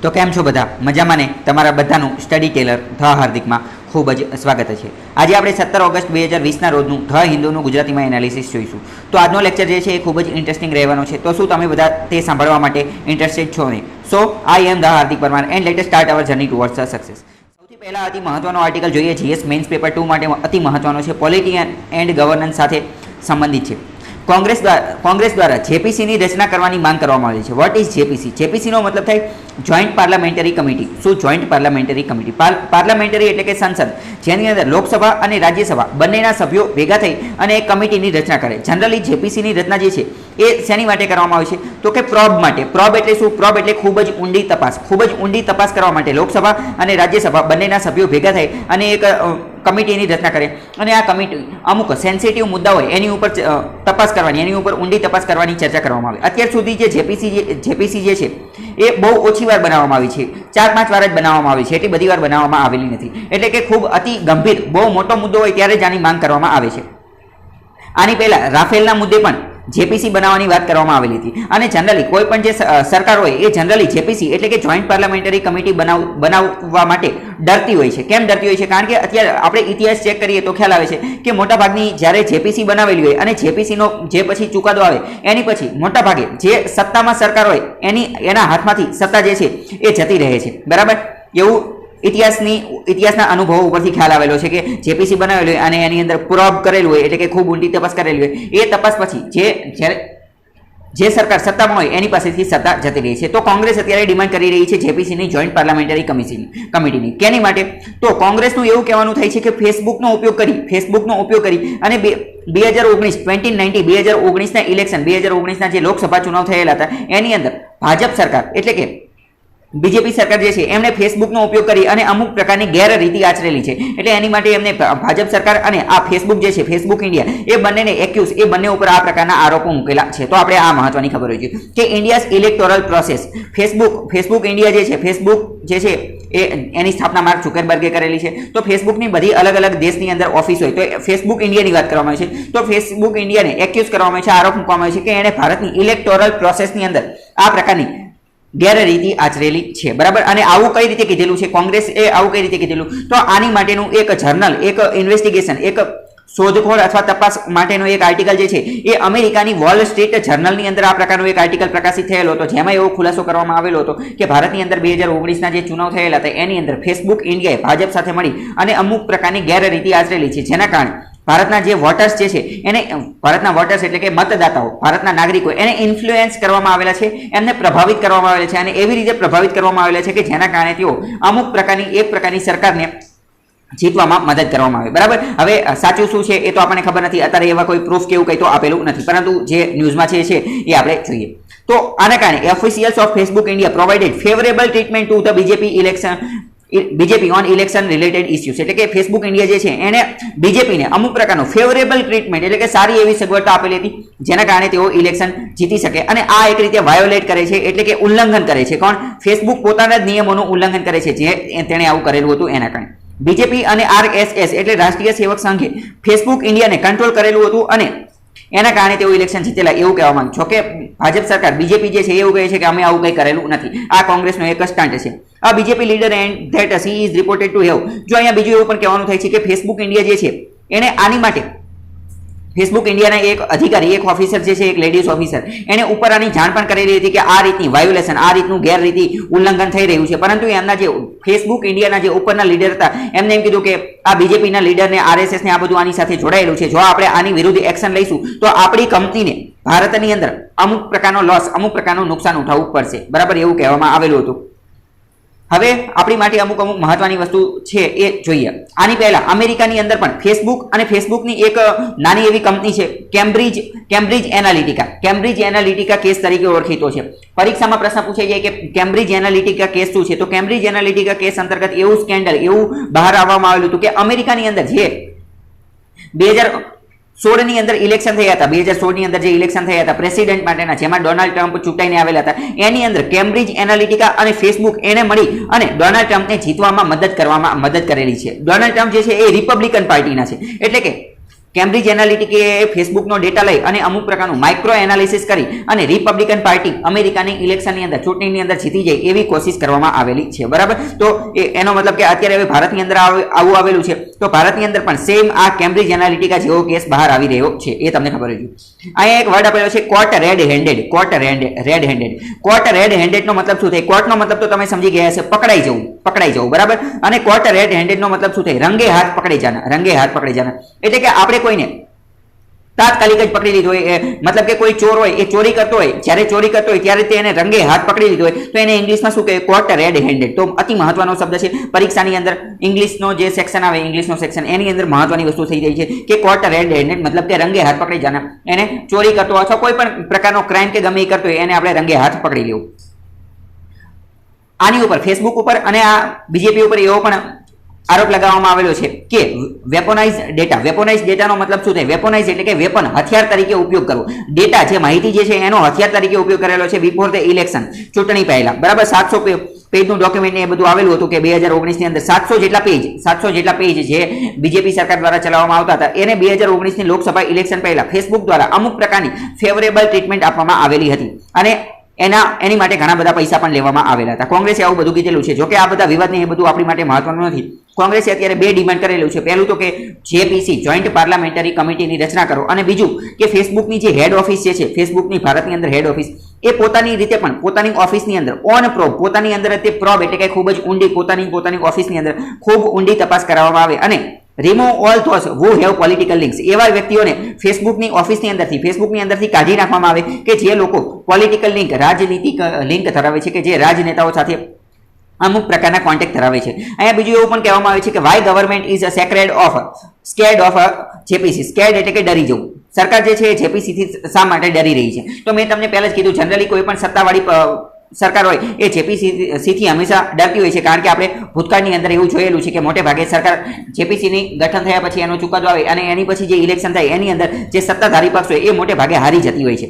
તો કેમ છો બધા મજામાં ને તમારા બધાનું સ્ટડી ટેલર ધ હાર્દિકમાં ખૂબ જ સ્વાગત છે। આજે આપણે 17 ઓગસ્ટ 2020ના રોજનું ધ હિન્દુનું ગુજરાતીમાં એનાલિસિસ જોઈશું। તો આજનો લેક્ચર જે છે એ ખૂબ જ ઇન્ટરેસ્ટિંગ રહેવાનો છે। તો શું તમે બધા તે સાંભળવા માટે ઇન્ટરેસ્ટેડ છો ને? So I am the Hardik Parmar and let us start our journey towards the success. સૌથી પહેલા અતિ મહત્વનો આર્ટિકલ જોઈએ જીએસ મેઇન્સ પેપર 2 માટે અતિ મહત્વનો છે, પોલિટી એન્ડ ગવર્નન્સ સાથે સંબંધિત છે। કોંગ્રેસ દ્વારા જેપીસીની રચના કરવાની માંગ કરવામાં આવી છે। What is JPC? જેપીસીનો મતલબ થાય જોઈન્ટ પાર્લામેન્ટરી કમિટી। શું જોઈન્ટ પાર્લામેન્ટરી કમિટી? પાર્લામેન્ટરી એટલે કે સંસદ, જેની અંદર લોકસભા અને રાજ્યસભા બંનેના સભ્યો ભેગા થઈ અને એક કમિટીની રચના કરે। જનરલી જેપીસીની રચના જે છે એ શેની માટે કરવામાં આવે છે? તો કે પ્રોબ માટે। પ્રોબ એટલે શું? પ્રોબ એટલે ખૂબ જ ઊંડી તપાસ। ખૂબ જ ઊંડી તપાસ કરવા માટે લોકસભા અને રાજ્યસભા બંનેના સભ્યો ભેગા થઈ અને એક કમિટીની રચના કરે અને આ કમિટી અમુક સેન્સિટિવ મુદ્દા હોય એની ઉપર તપાસ કરવાની, એની ઉપર ઊંડી તપાસ કરવાની ચર્ચા કરવામાં આવે। અત્યાર સુધી જે જેપીસી જે છે એ બહુ ઓછી વાર બનાવવામાં આવી છે, 4-5 વાર જ બનાવવામાં આવી છે, એટલી બધી વાર બનાવવામાં આવેલી નથી। એટલે કે ખૂબ અતિ ગંભીર બહુ મોટો મુદ્દો હોય ત્યારે જ આની માંગ કરવામાં આવે છે। આની પહેલા રાફેલના મુદ્દે પણ જેપીસી બનાવવાની વાત કરવામાં આવેલી હતી અને જનરલી કોઈ પણ જે સરકાર હોય એ જનરલી જેપીસી એટલે કે જોઈન્ટ પાર્લામેન્ટરી કમિટી બનાવવા માટે ડરતી હોય છે। કેમ ડરતી હોય છે? કારણ કે અત્યારે આપણે ઇતિહાસ ચેક કરીએ તો ખ્યાલ આવે છે કે મોટાભાગની જ્યારે જેપીસી બનાવેલી હોય અને જેપીસીનો જે પછી ચુકાદો આવે એની પછી મોટાભાગે જે સત્તામાં સરકાર હોય એના હાથમાંથી સત્તા જે છે એ જતી રહે છે, બરાબર? એવું ઇતિહાસના અનુભવો ઉપરથી ખ્યાલ આવેલો છે કે જેપીસી બનાવેલું હોય અને એની અંદર પ્રોબ કરેલું હોય એટલે કે ખૂબ ઊંડી તપાસ કરેલી હોય, એ તપાસ પછી જે સરકાર સત્તામાં હોય એની પાસેથી સત્તા જતી રહી છે। તો કોંગ્રેસ અત્યારે ડિમાન્ડ કરી રહી છે જેપીસીની જોઈન્ટ પાર્લામેન્ટરી કમિટીની। કેની માટે? તો કોંગ્રેસનું એવું કહેવાનું થાય છે કે ફેસબુકનો ઉપયોગ કરી અને 2019ના ઇલેક્શન 2019ના જે લોકસભા ચુનાવ થયેલા હતા એની અંદર ભાજપ સરકાર એટલે કે બીજેપી સરકાર જે છે એમણે ફેસબુકનો ઉપયોગ કરી અને અમુક પ્રકારની ગેરરીતિ આચરેલી છે। એટલે એની માટે એમને ભાજપ સરકાર અને આ ફેસબુક જે છે ફેસબુક ઇન્ડિયા એ બંનેને એક્યુઝ એ બંને ઉપર આ પ્રકારના આરોપો મૂકેલા છે। તો આપણે આ મહત્વની ખબર હોય છે કે India's electoral process Facebook India જે છે ફેસબુક જે છે એની સ્થાપના માર્ક ઝુકરબર્ગે કરેલી છે। તો ફેસબુકની બધી અલગ અલગ દેશની અંદર ઓફિસ હોય તો ફેસબુક ઇન્ડિયાની વાત કરવામાં આવે છે તો ફેસબુક ઇન્ડિયાને એક્યુઝ કરવામાં આવે છે, આરોપ મૂકવામાં આવે છે કે એણે ભારતની ઇલેક્ટોરલ પ્રોસેસની અંદર આ પ્રકારની ગેરરીતિ આચરેલી છે, બરાબર? અને આવું કઈ રીતે કીધેલું છે કોંગ્રેસ આવું કઈ રીતે કીધેલું? તો આની માટેનું એક જર્નલ, એક ઇન્વેસ્ટિગેશન, એક શોધખોળ અથવા તપાસ માટેનો એક આર્ટિકલ જે છે એ અમેરિકાની વોલ સ્ટ્રીટ જર્નલની અંદર આ પ્રકારનો એક આર્ટિકલ પ્રકાશિત થયેલો હતો, જેમાં એવો ખુલાસો કરવામાં આવેલો હતો કે ભારતની અંદર 2019ના જે ચુનાવ થયેલા હતા એની અંદર ફેસબુક ઇન્ડિયાએ ભાજપ સાથે મળી અને અમુક પ્રકારની ગેરરીતિ આચરેલી છે, જેના કારણે ભારતના જે વોટર્સ જે છે એને ભારતના વોટર્સ એટલે કે મતદાતાઓ, ભારતના નાગરિકો એને ઇન્ફ્લુએન્સ કરવામાં આવેલા છે, એમને પ્રભાવિત કરવામાં આવેલા છે અને એવી રીતે પ્રભાવિત કરવામાં આવેલા છે કે જેના કારણે તેઓ અમુક પ્રકારની સરકારને જીતવામાં મદદ કરવામાં આવે, બરાબર? હવે સાચું શું છે એ તો આપણને ખબર નથી, અત્યારે એવા કોઈ પ્રૂફ કે એવું કંઈ તો આપેલું નથી, પરંતુ જે ન્યૂઝમાં છે એ આપણે જોઈએ। તો આના કારણે officials of Facebook India provided favourable treatment to the BJP on election related issues એટલે કે ફેસબુક ઇન્ડિયા જે છે એને બીજેપીને અમુક પ્રકારનો ફેવરેબલ ટ્રીટમેન્ટ એટલે કે સારી એવી સગવડતા આપેલી હતી જેના કારણે તેઓ ઇલેક્શન જીતી શકે અને આ એક રીતે વાયોલેટ કરે છે એટલે કે ઉલ્લંઘન કરે છે। કોણ? ફેસબુક પોતાના જ નિયમોનું ઉલ્લંઘન કરે છે જે તેણે આવું કરેલું હતું એના કારણે। બીજેપી અને આરએસએસ એટલે રાષ્ટ્રીય સેવક સંઘે ફેસબુક ઇન્ડિયાને કંટ્રોલ કરેલું હતું અને એના કારણે તેઓ ઇલેક્શન જીતેલા એવું કહેવા માંગે છે કે ભાજપ સરકાર બીજેપી જે છે એવું કહે છે કે અમે આવું કંઈ કરેલું નથી, આ કોંગ્રેસનો એક સ્ટન્ટ છે। આ BJP leader and that he is reported to have જો અહીંયા બીજું એવું પણ કહેવાનું થાય છે કે ફેસબુક ઇન્ડિયા જે છે એને આની માટે ફેસબુક ઇન્ડિયાના એક અધિકારી, એક ઓફિસર જે છે, એક લેડીઝ ઓફિસર, એને ઉપર આની જાણ પણ કરેલી હતી કે આ રીતની વાયોલેશન, આ રીતનું ગેરરીતિ ઉલ્લંઘન થઈ રહ્યું છે, પરંતુ એમના જે ફેસબુક ઇન્ડિયાના જે ઉપરના લીડર હતા એમને એમ કીધું કે આ બીજેપીના લીડરને આરએસએસને આ બધું આની સાથે જોડાયેલું છે, જો આપણે આની વિરુદ્ધ એક્શન લઈશું તો આપણી કંપનીને ભારતની અંદર અમુક પ્રકારનો લોસ, અમુક પ્રકારનું નુકસાન ઉઠાવવું પડશે, બરાબર? એવું કહેવામાં આવેલું હતું। હવે આપણી માટે અમુક મહત્વની વસ્તુ છે એ જોઈએ। આની પહેલા અમેરિકાની અંદર પણ ફેસબુક અને ફેસબુકની એક નાની એવી કંપની છે કેમ્બ્રિજ એનાલિટિકા કેસ તરીકે ઓળખીતો છે। પરીક્ષામાં પ્રશ્ન પૂછાઈ જાય કે કેમ્બ્રિજ એનાલિટિકા કેસ શું છે? તો કેમ્બ્રિજ એનાલિટિકા કેસ અંતર્ગત એવું સ્કેન્ડલ એવું બહાર આવવામાં આવેલું હતું કે અમેરિકાની અંદર જે 2016 ની અંદર ઇલેક્શન થયા હતા, 2016 ની અંદર જે ઇલેક્શન થયા હતા પ્રેસિડેન્ટ માટેના, જેમાં ડોનાલ્ડ ટ્રમ્પ ચૂંટાઈને આવેલા હતા, એની અંદર કેમ્બ્રિજ એનાલિટિકા અને ફેસબુક એને મળી અને ડોનાલ્ડ ટ્રમ્પને જીતવામાં મદદ કરેલી છે। ડોનાલ્ડ ટ્રમ્પ જે છે એ રિપબ્લિકન પાર્ટીના છે એટલે કે કેમ્બ્રિજ એનાલિટિકે ફેસબુકનો ડેટા લઈ અને અમુક પ્રકારનું માઇક્રો એનાલિસિસ કરી અને રિપબ્લિકન પાર્ટી અમેરિકાની ઇલેક્શનની અંદર ચૂંટણીની અંદર જીતી જાય એવી કોશિશ કરવામાં આવેલી છે, બરાબર. તો એનો મતલબ કે અત્યારે હવે ભારતની અંદર આવું આવેલું છે, તો ભારતની અંદર પણ સેમ આ કેમ્બ્રિજ એનાલિટિકા જેવો કેસ બહાર આવી રહ્યો છે, એ તમને ખબર જ. અહીંયા એક વર્ડ આપેલો છે caught red handed. Caught red handed. Caught red handed નો મતલબ શું થાય? કોર્ટનો મતલબ તો તમે સમજી ગયા હશે, પકડાઈ જવું, બરાબર. અને કોર્ટ રેડ હેન્ડેડ નો મતલબ શું થાય? રંગે હાથ પકડી જાના. એટલે કે આપણે કોઈને તાત્કાલિક જ પકડી લીધો હોય, મતલબ કે કોઈ ચોર હોય, એ ચોરી કરતો હોય, જ્યારે ચોરી કરતો હોય ત્યારે તે એને રંગે હાથ પકડી લીધો હોય, તો એને ઇંગ્લિશમાં શું કહેવાય? Court red handed. તો અતિ મહત્વનો શબ્દ છે પરીક્ષાની અંદર. ઇંગ્લિશનો જે સેક્શન આવે, ઇંગ્લિશનો સેક્શન, એની અંદર મહત્વની વસ્તુ થઈ જાય છે કે કોર્ટ રેડ હેન્ડેડ મતલબ કે રંગે હાથ પકડી જાના. એને ચોરી કરતો અથવા કોઈ પણ પ્રકારનો ક્રાઇમ કે ગમે એ કરતો હોય એને આપણે રંગે હાથ પકડી લેવું. આની ઉપર ફેસબુક ઉપર અને આ બીજેપી ઉપર એવો પણ આરોપ લગાવવામાં આવેલો છે કે વેપોનાઇઝ ડેટાનો મતલબ શું થાય? વેપોનાઇઝ એટલે કે વેપન, હથિયાર તરીકે ઉપયોગ કરવો. ડેટા જે માહિતી જે છે એનો હથિયાર તરીકે ઉપયોગ કરેલો છે બિફોર ધ ઇલેક્શન, ચૂંટણી પહેલા, બરાબર. 700 પેજનું ડોક્યુમેન્ટ એ બધું આવેલું હતું કે 2019 ની અંદર 700 જેટલા પેજ જે બીજેપી સરકાર દ્વારા ચલાવવામાં આવતા હતા એને 2019 ની લોકસભા ઇલેક્શન પહેલા ફેસબુક દ્વારા અમુક પ્રકારની ફેવરેબલ ટ્રીટમેન્ટ આપવામાં આવેલી હતી અને એની માટે ઘણા બધા પૈસા પણ લેવામાં આવેલા હતા. કોંગ્રેસે આવું બધું કીધેલું છે. જોકે આ બધા વિવાદને એ બધું આપણી માટે મહત્વનું નથી. કોંગ્રેસે અત્યારે બે ડિમાન્ડ કરેલું છે. પહેલું તો કે જેપીસી જોઈન્ટ પાર્લામેન્ટરી કમિટીની રચના કરો, અને બીજું કે ફેસબુકની જે હેડ ઓફિસ છે, ફેસબુકની ભારતની અંદર હેડ ઓફિસ, એ પોતાની રીતે પણ પોતાની ઓફિસની અંદર ઓન પ્રોબ, પોતાની અંદર તે પ્રોબ એટલે કે ખૂબ જ ઊંડી પોતાની ઓફિસની અંદર ખૂબ ઊંડી તપાસ કરાવવામાં આવે અને remove all those who have political links, એવા વ્યક્તિઓને ફેસબુકની ઓફિસની અંદરથી કાઢી નાખવામાં આવે કે જે લોકો પોલિટિકલ લિંક, રાજનીતિક લિંક ધરાવે છે, કે જે રાજનેતાઓ સાથે અમુક પ્રકારના કોન્ટેક્ટ ધરાવે છે. અહીંયા બીજું એવું પણ કહેવામાં આવે છે કે why government is scared of JPC. Scared એટલે કે ડરી જવું. સરકાર જે છે એ જેપીસીથી શા માટે ડરી રહી છે? તો મેં તમને પહેલા જ કીધું, જનરલી કોઈ પણ સત્તાવાળી સરકાર હોય એ જેપીસીથી હંમેશા ડરતી હોય છે, કારણ કે આપણે ભૂતકાળની અંદર એવું જોયેલું છે કે મોટે ભાગે સરકાર જેપીસીની ગઠન થયા પછી એનો ચુકાદો આવે અને એની પછી જે ઇલેક્શન થાય એની અંદર જે સત્તાધારી પક્ષ હોય એ મોટે ભાગે હારી જતી હોય છે.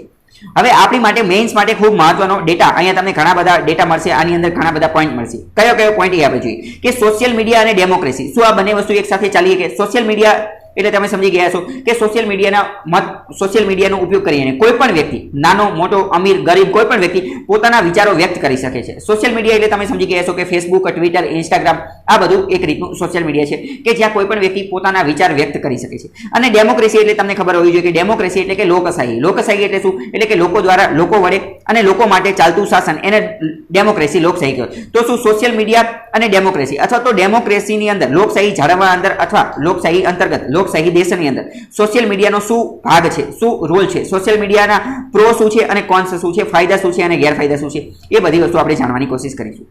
હવે આપણી માટે મેઇન્સ માટે ખૂબ મહત્વનો ડેટા, અહીંયા તમને ઘણા બધા ડેટા મળશે, આની અંદર ઘણા બધા પોઈન્ટ મળશે. કયો પોઈન્ટ એ આપણે જોઈએ કે સોશિયલ મીડિયા અને ડેમોક્રેસી, શું આ બંને વસ્તુ એક સાથે ચાલીએ? કે સોશિયલ મીડિયા એટલે તમે સમજી ગયા છો કે સોશિયલ મીડિયાનો ઉપયોગ કરીને કોઈ પણ વ્યક્તિ, નાનો મોટો અમીર ગરીબ, કોઈ પણ વ્યક્તિ પોતાના વિચારો વ્યક્ત કરી શકે છે. સોશિયલ મીડિયા એટલે તમે સમજી ગયા છો કે ફેસબુક, ટ્વિટર, ઇન્સ્ટાગ્રામ, આ બધું એક રીતનું સોશિયલ મીડિયા છે કે જ્યાં કોઈ પણ વ્યક્તિ પોતાના વિચાર વ્યક્ત કરી શકે છે. અને ડેમોક્રેસી એટલે તમને ખબર હોવી જોઈએ કે ડેમોક્રેસી એટલે કે લોકશાહી એટલે શું? એટલે કે લોકો દ્વારા, લોકો વડે અને લોકો માટે ચાલતું શાસન, એને ડેમોક્રેસી, લોકશાહી કહેવાય. તો શું સોશિયલ મીડિયા અને ડેમોક્રેસી અથવા તો ડેમોક્રેસીની અંદર લોકશાહી જાળવવા અંદર અથવા લોકશાહી અંતર્ગત લોકશાહી દેશની અંદર સોશિયલ મીડિયાનો શું ભાગ છે, શું રોલ છે, સોશિયલ મીડિયાના પ્રો શું છે અને કોન્સ શું છે, ફાયદા શું છે અને ગેરફાયદા શું છે, એ બધી વસ્તુ આપણે જાણવાની કોશિશ કરીશું.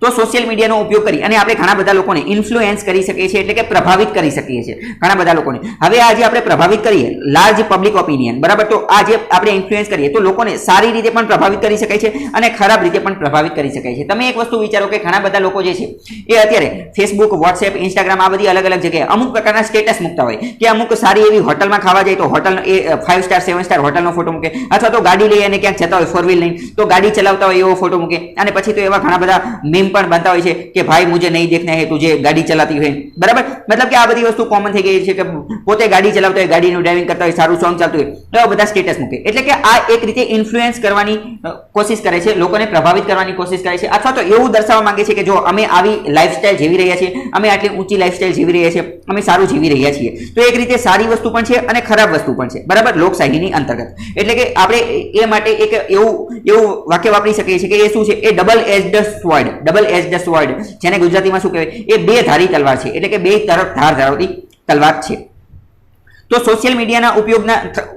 તો સોશિયલ મીડિયાનો ઉપયોગ કરી અને આપણે ઘણા બધા લોકોને ઇન્ફ્લુએન્સ કરી શકીએ છીએ, એટલે કે પ્રભાવિત કરી શકીએ છીએ ઘણા બધા લોકોને. હવે આજે આપણે પ્રભાવિત કરીએ લાર્જ પબ્લિક ઓપિનિયન, બરાબર. તો આજે આપણે ઇન્ફ્લુએન્સ કરીએ તો લોકોને સારી રીતે પણ પ્રભાવિત કરી શકાય છે અને ખરાબ રીતે પણ પ્રભાવિત કરી શકાય છે. તમે એક વસ્તુ વિચારો કે ઘણા બધા લોકો જે છે એ અત્યારે ફેસબુક, વોટ્સએપ, ઇન્સ્ટાગ્રામ, આ બધી અલગ અલગ જગ્યાએ અમુક પ્રકારના સ્ટેટસ મૂકતા હોય કે અમુક સારી એવી હોટલમાં ખાવા જાય તો હોટલ, એ 5 સ્ટાર 7 સ્ટાર હોટલનો ફોટો મૂકે, અથવા તો ગાડી લઈ અને ક્યાંક જતા હોય 4 વ્હીલ લઈને તો ગાડી ચલાવતા હોય એવો ફોટો મૂકે. અને પછી તો એવા ઘણા બધા મીમ પણ બનતા હોય છે કે ભાઈ મુझे नहीं देखना है तुझे गाड़ी चलाती है, बराबर. मतलब કે આ બધી વસ્તુ કોમન થઈ ગઈ છે કે પોતે ગાડી ચલાવતા હોય, ગાડીનું ડ્રાઇવિંગ કરતા હોય, સારું સોંગ ચાલતું હોય, એવા બધા સ્ટેટસ મૂકે. એટલે કે આ એક રીતે ઇન્ફ્લુએન્સ કરવાની કોશિશ કરે છે, લોકોને પ્રભાવિત કરવાની કોશિશ કરે છે, અથવા તો એવું દર્શાવવા માંગે છે કે જો અમે આવી લાઈફસ્ટાઈલ જીવી રહ્યા છીએ, અમે આટલી ઊંચી લાઈફસ્ટાઈલ જીવી રહ્યા છીએ, અમે સારું જીવી રહ્યા છીએ. તો એક રીતે સારી વસ્તુ પણ છે અને ખરાબ વસ્તુ પણ છે, બરાબર, લોકશાહીની અંતર્ગત. એટલે કે આપણે એ માટે એક એવું વાક્ય વાપરી શકીએ છીએ કે એ શું છે? એ ડબલ એજ્ડ સ્વોર્ડ, જેને ગુજરાતીમાં શું કહેવાય? એ બે ધારી તલવાર છે, એટલે કે બે તરફ ધાર ધરાવતી તલવાર છે. તો સોશિયલ મીડિયાના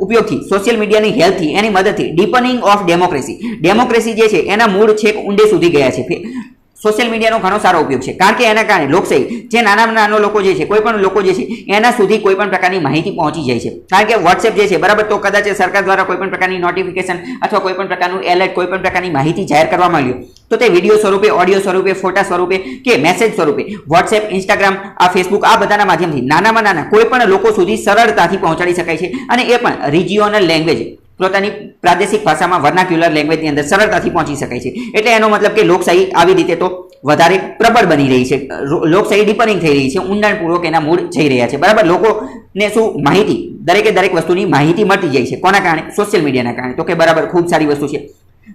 ઉપયોગથી, સોશિયલ મીડિયાની હેલ્પથી, એની મદદથી ડીપનિંગ ઓફ ડેમોક્રેસી જે છે એના મૂળ છેક ઊંડે સુધી ગયા છે. સોશિયલ મીડિયાનો ઘણો સારો ઉપયોગ છે, કારણ કે એના કારણે લોકશાહી, જે નાનો લોકો જે છે, કોઈ પણ લોકો જે છે એના સુધી કોઈ પણ પ્રકારની માહિતી પહોંચી જાય છે. કારણ કે વોટ્સએપ જે છે, બરાબર, તો કદાચ સરકાર દ્વારા કોઈ પણ પ્રકારની નોટિફિકેશન અથવા કોઈ પણ પ્રકારનું એલર્ટ, કોઈ પણ પ્રકારની માહિતી જાહેર કરવામાં આવ્યું તો તે વિડીયો સ્વરૂપે, ઓડિયો સ્વરૂપે, ફોટા સ્વરૂપે કે મેસેજ સ્વરૂપે વોટ્સએપ, ઇન્સ્ટાગ્રામ, આ ફેસબુક, આ બધાના માધ્યમથી નાનામાં નાના કોઈ પણ લોકો સુધી સરળતાથી પહોંચાડી શકાય છે. અને એ પણ રિજિયોનલ લેંગ્વેજ, પોતાની પ્રાદેશિક ભાષામાં, વર્નાક્યુલર લેંગ્વેજની અંદર સરળતાથી પહોંચી શકાય છે. એટલે એનો મતલબ કે લોકશાહી આવી રીતે તો વધારે પ્રબળ બની રહી છે, લોકશાહી ડીપનિંગ થઈ રહી છે, ઊંડાણપૂર્વક એના મૂળ જઈ રહ્યા છે, બરાબર. લોકો ને શું માહિતી દરેકે દરેક વસ્તુની માહિતી મળતી જાય છે. કોના કારણે? સોશિયલ મીડિયાના કારણે. તો કે બરાબર, ખૂબ સારી વસ્તુ છે.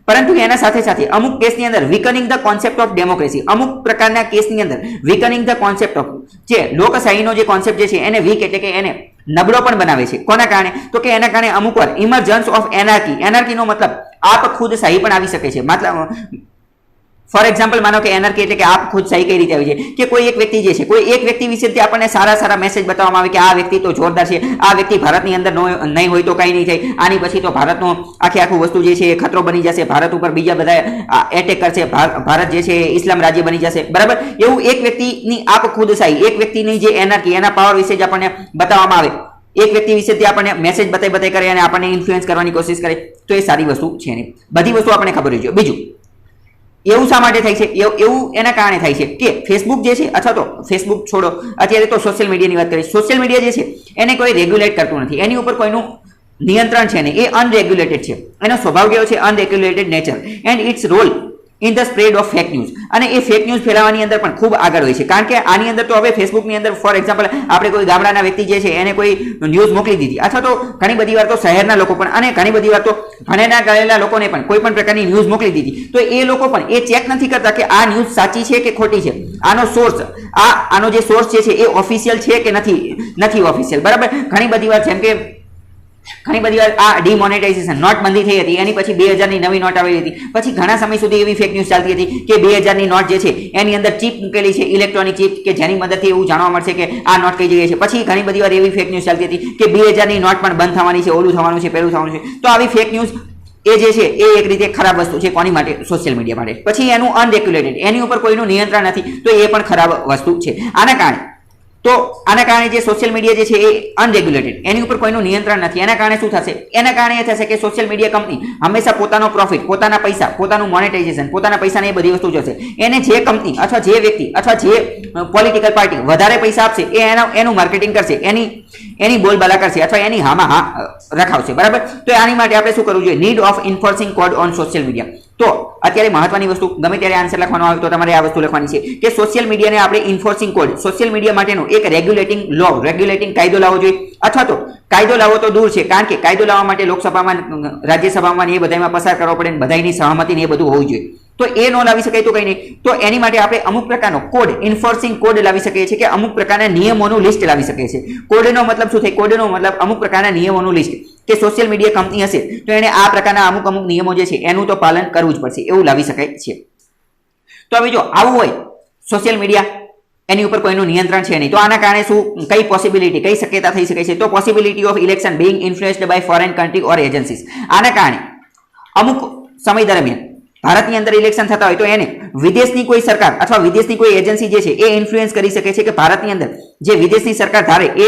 પરંતુ એના સાથે સાથે અમુક કેસની અંદર વીકનિંગ ધ કોન્સેપ્ટ ઓફ ડેમોક્રેસી, અમુક પ્રકારના કેસની અંદર વીકનિંગ ધ કોન્સેપ્ટ ઓફ જે લોકશાહીનો જે કોન્સેપ્ટ જે છે એને વીક એટલે કે એને નબળો પણ બનાવે છે. કોના કારણે? તો કે એના કારણે અમુક વાર ઇમર્જન્સ ઓફ એનાર્કી, એનાર્કીનો મતલબ આપ ખુદ શાહી પણ આવી શકે છે. મતલબ ફોર એક્ઝામ્પલ માનો કે એનઆરકી એટલે કે આપ ખુદ સહી કઈ રીતે આવી છે કે કોઈ એક વ્યક્તિ જે છે, કોઈ એક વ્યક્તિ વિશેથી આપણને સારા સારા મેસેજ બતાવવામાં આવે કે આ વ્યક્તિ તો જોરદાર છે, આ વ્યક્તિ ભારતની અંદર નહીં હોય તો કંઈ નહીં થાય, આની પછી તો ભારતનો આખું વસ્તુ જે છે એ ખતરો બની જશે, ભારત ઉપર બીજા બધા એટેક કરશે, ભારત જે છે એ ઇસ્લામ રાજ્ય બની જશે. બરાબર, એવું એક વ્યક્તિની આપ ખુદ સહી, એક વ્યક્તિની જે એનઆરકી, એના પાવર વિશે જ આપણને બતાવવામાં આવે, એક વ્યક્તિ વિશેથી આપણને મેસેજ બતાવી કરે અને આપણને ઇન્ફ્લુઅન્સ કરવાની કોશિશ કરે, તો એ સારી વસ્તુ છે નહીં. બધી વસ્તુ આપણને ખબર હોય છે. બીજું, એવું શા માટે થાય છે? એવું એના કારણે થાય છે કે ફેસબુક જે છે, અથવા તો ફેસબુક છોડો, અત્યારે તો સોશિયલ મીડિયાની વાત કરીએ. સોશિયલ મીડિયા જે છે એને કોઈ રેગ્યુલેટ કરતું નથી, એની ઉપર કોઈનું નિયંત્રણ છે ને, એ અનરેગ્યુલેટેડ છે. એનો સ્વભાવ કેવો છે? Unregulated nature. And its role in the spread of fake news. અને એ ફેક ન્યૂઝ ફેલાવવાની અંદર પણ ખૂબ આગળ હોય છે. કારણ કે આની અંદર તો હવે ફેસબુકની અંદર ફોર એક્ઝામ્પલ આપણે કોઈ ગામડાના વ્યક્તિ જે છે એને કોઈ ન્યૂઝ મોકલી દીધી, અથવા તો ઘણી બધી વાર તો શહેરના લોકો પણ અને ઘણી બધી વાર તો ભણેલા ગયેલા લોકોને પણ કોઈ પણ પ્રકારની ન્યૂઝ મોકલી દીધી, તો એ લોકો પણ એ ચેક નથી કરતા કે આ ન્યૂઝ સાચી છે કે ખોટી છે, આનો સોર્સ, આનો જે સોર્સ જે છે એ ઓફિશિયલ છે કે નથી ઓફિશિયલ. બરાબર, ઘણી બધી વાર જેમ કે ઘણી બધી વાર આ ડિમોનેટાઇઝેશન નોટબંધી થઈ હતી, એની પછી 2000ની નવી નોટ આવી હતી, પછી ઘણા સમય સુધી એવી ફેક ન્યૂઝ ચાલતી હતી કે 2000ની નોટ જે છે એની અંદર ચિપ મૂકેલી છે, ઇલેક્ટ્રોનિક ચિપ, કે જેની મદદથી એવું જાણવા મળશે કે આ નોટ કઈ જગ્યાએ છે. પછી ઘણી બધી વાર એવી ફેક ન્યૂઝ ચાલતી હતી કે 2000ની નોટ પણ બંધ થવાની છે, ઓલું થવાનું છે, પેલું થવાનું છે. તો આવી ફેક ન્યૂઝ એ જે છે એ એક રીતે ખરાબ વસ્તુ છે. કોની માટે? સોશિયલ મીડિયા માટે. પછી એનું અનરેગ્યુલેટેડ, એની ઉપર કોઈનું નિયંત્રણ નથી, તો એ પણ ખરાબ વસ્તુ છે. આના કારણે જે સોશિયલ મીડિયા જે છે એ અનરેગ્યુલેટેડ, એની ઉપર કોઈનું નિયંત્રણ નથી. એના કારણે શું થશે? એના કારણે એ થશે કે સોશિયલ મીડિયા કંપની હંમેશા પોતાનો પ્રોફિટ, પોતાના પૈસા, પોતાનું મોનેટાઇઝેશન, પોતાના પૈસાને એ બધી વસ્તુ જોશે. એને જે કંપની અથવા જે વ્યક્તિ અથવા જે પોલિટિકલ પાર્ટી વધારે પૈસા આપશે એ એનું માર્કેટિંગ કરશે, એની બોલબાલા કરશે, અથવા એની હામાં હા રખાવશે. બરાબર, તો આની માટે આપણે શું કરવું જોઈએ? Need of enforcing code on social media. તો અત્યારે મહત્વની વસ્તુ, ગમે ત્યારે આન્સર લખવાનો આવે તો તમારે આ વસ્તુ લખવાની છે કે સોશિયલ મીડિયાને આપણે ઇન્ફોર્સિંગ કોડ, સોશિયલ મીડિયા માટેનો એક રેગ્યુલેટિંગ લો, રેગ્યુલેટિંગ કાયદો લાવવો જોઈએ. અથવા તો કાયદો લાવવો તો દૂર છે, કારણ કે કાયદો લાવવા માટે લોકસભામાં, રાજ્યસભામાં એ બધામાં પસાર કરવો પડે, બધાની સહમતી ને એ બધું હોવું જોઈએ. તો એ ન લાવી શકાય તો કંઈ નહીં. તો એની માટે આપણે અમુક પ્રકારનો કોડ, ઇન્ફોર્સિંગ કોડ લાવી શકીએ છીએ, કે અમુક પ્રકારના નિયમોનું લિસ્ટ લાવી શકીએ છીએ. કોડનો મતલબ શું થાય? કોડનો મતલબ અમુક પ્રકારના નિયમોનું લિસ્ટ, કે સોશિયલ મીડિયા કંપની હશે તો એને આ પ્રકારના અમુક નિયમો જે છે એનું તો પાલન કરવું જ પડશે, એવું લાવી શકાય છે. તો હવે જો આવું હોય, સોશિયલ મીડિયા એની ઉપર કોઈનું નિયંત્રણ છે નહીં, તો આના કારણે શું, કઈ પોસિબિલિટી, કઈ શક્યતા થઈ શકે છે? તો possibility of election being influenced by foreign country or agencies. આના કારણે અમુક સમય દરમિયાન ભારતની અંદર ઇલેક્શન થતા હોય તો એને વિદેશની કોઈ સરકાર અથવા વિદેશની કોઈ એજન્સી જે છે એ ઇન્ફ્લુઅન્સ કરી શકે છે કે ભારતની અંદર જે વિદેશની સરકાર ધારે એ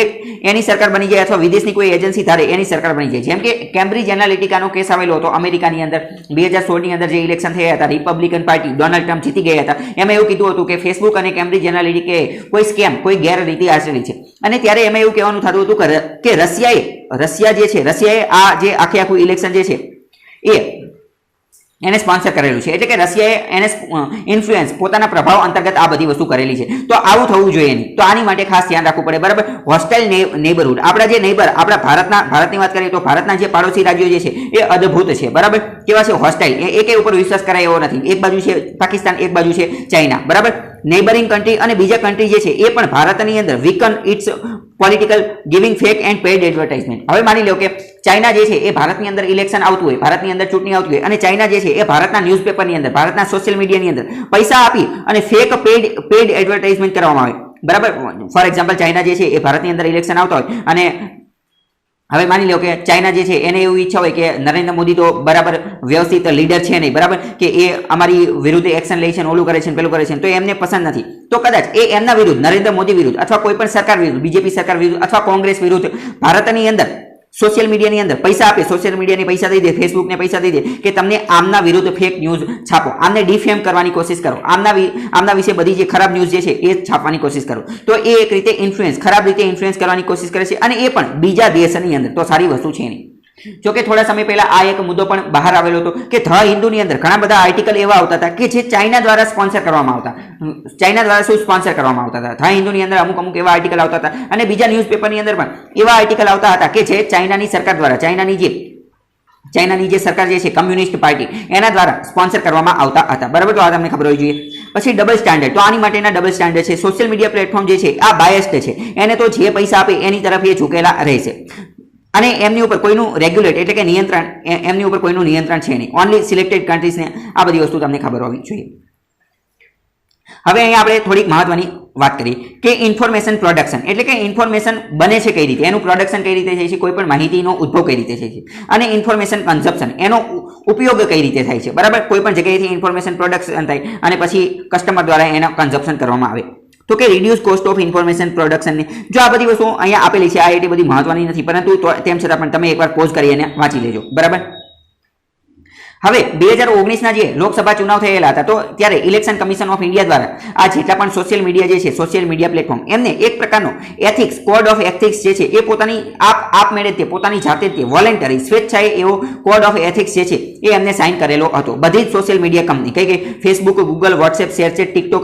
એની સરકાર બની જાય, અથવા વિદેશની કોઈ એજન્સી ધારે એની સરકાર બની જાય. જેમ કે કેમ્બ્રિજ એનાલિટિકાનો કેસ આવેલો હતો અમેરિકાની અંદર 2016ની અંદર જે ઇલેક્શન થયા હતા, રિપબ્લિકન પાર્ટી ડોનાલ્ડ ટ્રમ્પ જીતી ગયા હતા. એમાં એવું કીધું હતું કે ફેસબુક અને કેમ્બ્રિજ એનાલિટિકે કોઈ સ્કેમ, કોઈ ગેરરીતિ આચરેલી છે. અને ત્યારે એમાં એવું કહેવાનું થતું હતું કે રશિયાએ આ જે આખું ઇલેક્શન જે છે એને સ્પોન્સર કરેલું છે, એટલે કે રશિયાએ એને ઇન્ફ્લુઅન્સ, પોતાના પ્રભાવ અંતર્ગત આ બધી વસ્તુ કરેલી છે. તો આવું થવું જોઈએ નહીં. તો આની માટે ખાસ ધ્યાન રાખવું પડે. બરાબર, હોસ્ટાઇલ નેબરહુડ, આપણા જે નેબર, આપણા ભારતની વાત કરીએ તો ભારતના જે પાડોશી રાજ્યો જે છે એ અદ્ભુત છે. બરાબર, કેવા છે? હોસ્ટાઇલ, એ ઉપર વિશ્વાસ કરાય એવો નથી. એક બાજુ છે પાકિસ્તાન, એક બાજુ છે ચાઇના. બરાબર, નેબરિંગ કન્ટ્રી અને બીજા કન્ટ્રી જે છે એ પણ ભારતની અંદર weaken its political giving fake and paid advertisement. હવે માની લો કે ચાઇના જે છે એ ભારતની અંદર ઇલેક્શન આવતું હોય, ભારતની અંદર ચૂંટણી આવતી હોય, અને ચાઇના જે છે એ ભારતના ન્યૂઝપેપરની અંદર, ભારતના સોશિયલ મીડિયાની અંદર પૈસા આપી અને ફેક પેઇડ એડવર્ટાઇઝમેન્ટ કરવામાં આવે. બરાબર, ફોર એક્ઝામ્પલ ચાઇના જે છે એ ભારતની અંદર ઇલેક્શન આવતા હોય અને હવે માની લો કે ચાઇના જે છે એને એવું ઈચ્છા હોય કે નરેન્દ્ર મોદી તો બરાબર વ્યવસ્થિત લીડર છે નહીં, બરાબર, કે એ અમારી વિરુદ્ધ એક્શન લે છે, ઓલું કરે છે, પેલું કરે છે, તો એમને પસંદ નથી. તો કદાચ એ એમના વિરુદ્ધ, નરેન્દ્ર મોદી વિરુદ્ધ, અથવા કોઈ પણ સરકાર વિરુદ્ધ, બીજેપી સરકાર વિરુદ્ધ અથવા કોંગ્રેસ વિરુદ્ધ ભારતની અંદર સોશિયલ મીડિયાની અંદર પૈસા આપે, સોશિયલ મીડિયાને પૈસા દઈ દે, ફેસબુકને પૈસા દઈ દે કે તમને આમના વિરુદ્ધ ફેક ન્યૂઝ છાપો, આમને ડિફેમ કરવાની કોશિશ કરો, આમના વિશે બધી જે ખરાબ ન્યૂઝ જે છે એ છાપવાની કોશિશ કરો. તો એ એક રીતે ઇન્ફ્લુઅન્સ, ખરાબ રીતે ઇન્ફ્લુઅન્સ કરવાની કોશિશ કરે છે, અને એ પણ બીજા દેશની અંદર. તો સારી વસ્તુ છે નહીં. જોકે થોડા સમય પહેલા આ એક મુદ્દો પણ બહાર આવેલો હતો કે ધ હિન્દુની અંદર ઘણા બધા આર્ટિકલ એવા આવતા હતા કે જે ચાઇના દ્વારા સ્પોન્સર કરવામાં આવતા. ચાઇના દ્વારા શું સ્પોન્સર કરવામાં આવતા હતા? ધ હિન્દુની અંદર અમુક એવા આર્ટિકલ આવતા હતા અને બીજા ન્યૂઝપેપરની અંદર પણ એવા આર્ટિકલ આવતા હતા કે જે ચાઇનાની સરકાર દ્વારા ચાઇનાની જે સરકાર જે છે કમ્યુનિસ્ટ પાર્ટી એના દ્વારા સ્પોન્સર કરવામાં આવતા હતા. બરાબર, તો આ તમને ખબર હોવી જોઈએ. પછી ડબલ સ્ટાન્ડર્ડ, તો આની માટેના ડબલ સ્ટાન્ડર્ડ છે. સોશિયલ મીડિયા પ્લેટફોર્મ જે છે આ બાયસ્ડ છે, એને તો જે પૈસા આપે એની તરફ એ ઝૂકેલા રહેશે અને એમની ઉપર કોઈનું રેગ્યુલેટ એટલે કે નિયંત્રણ, એમની ઉપર કોઈનું નિયંત્રણ છે નહીં. ઓનલી સિલેક્ટેડ કન્ટ્રીઝને આ બધી વસ્તુ તમને ખબર હોવી જોઈએ. હવે અહીંયા આપણે થોડીક મહત્વની વાત કરીએ કે ઇન્ફોર્મેશન પ્રોડક્શન એટલે કે ઇન્ફોર્મેશન બને છે કઈ રીતે, એનું પ્રોડક્શન કઈ રીતે થાય છે, કોઈ પણ માહિતીનો ઉદ્ભવ કઈ રીતે થાય છે, અને ઇન્ફોર્મેશન કન્ઝપ્શન એનો ઉપયોગ કઈ રીતે થાય છે. બરાબર, કોઈ પણ જગ્યાએથી ઇન્ફોર્મેશન પ્રોડક્શન થાય અને પછી કસ્ટમર દ્વારા એનો કન્ઝપ્શન કરવામાં આવે. તો કે રિડ્યુસ કોસ્ટ ઓફ ઇન્ફોર્મેશન પ્રોડક્શનની જો આ બધી વસ્તુઓ અહીંયા આપેલી છે, આ એટલી બધી મહત્વની નથી, પરંતુ તેમ છતાં પણ તમે એકવાર પોઝ કરી અને વાંચી લેજો. બરાબર, હવે 2019ના જે લોકસભા ચુનાવ થયેલા હતા તો ત્યારે ઇલેક્શન કમિશન ઓફ ઇન્ડિયા દ્વારા આ જેટલા પણ સોશિયલ મીડિયા જે છે, સોશિયલ મીડિયા પ્લેટફોર્મ, એમને એક પ્રકારનો એથિક્સ, કોડ ઓફ એથિક્સ જે છે એ પોતાની આપમેળે તે પોતાની જાતે જ વોલેન્ટરી સ્વેચ્છાએ એવો કોડ ઓફ એથિક્સ જે છે એ એમને સાઇન કરેલો હતો. બધી જ સોશિયલ મીડિયા કંપની કઈ Facebook, Google, WhatsApp, ShareChat, TikTok,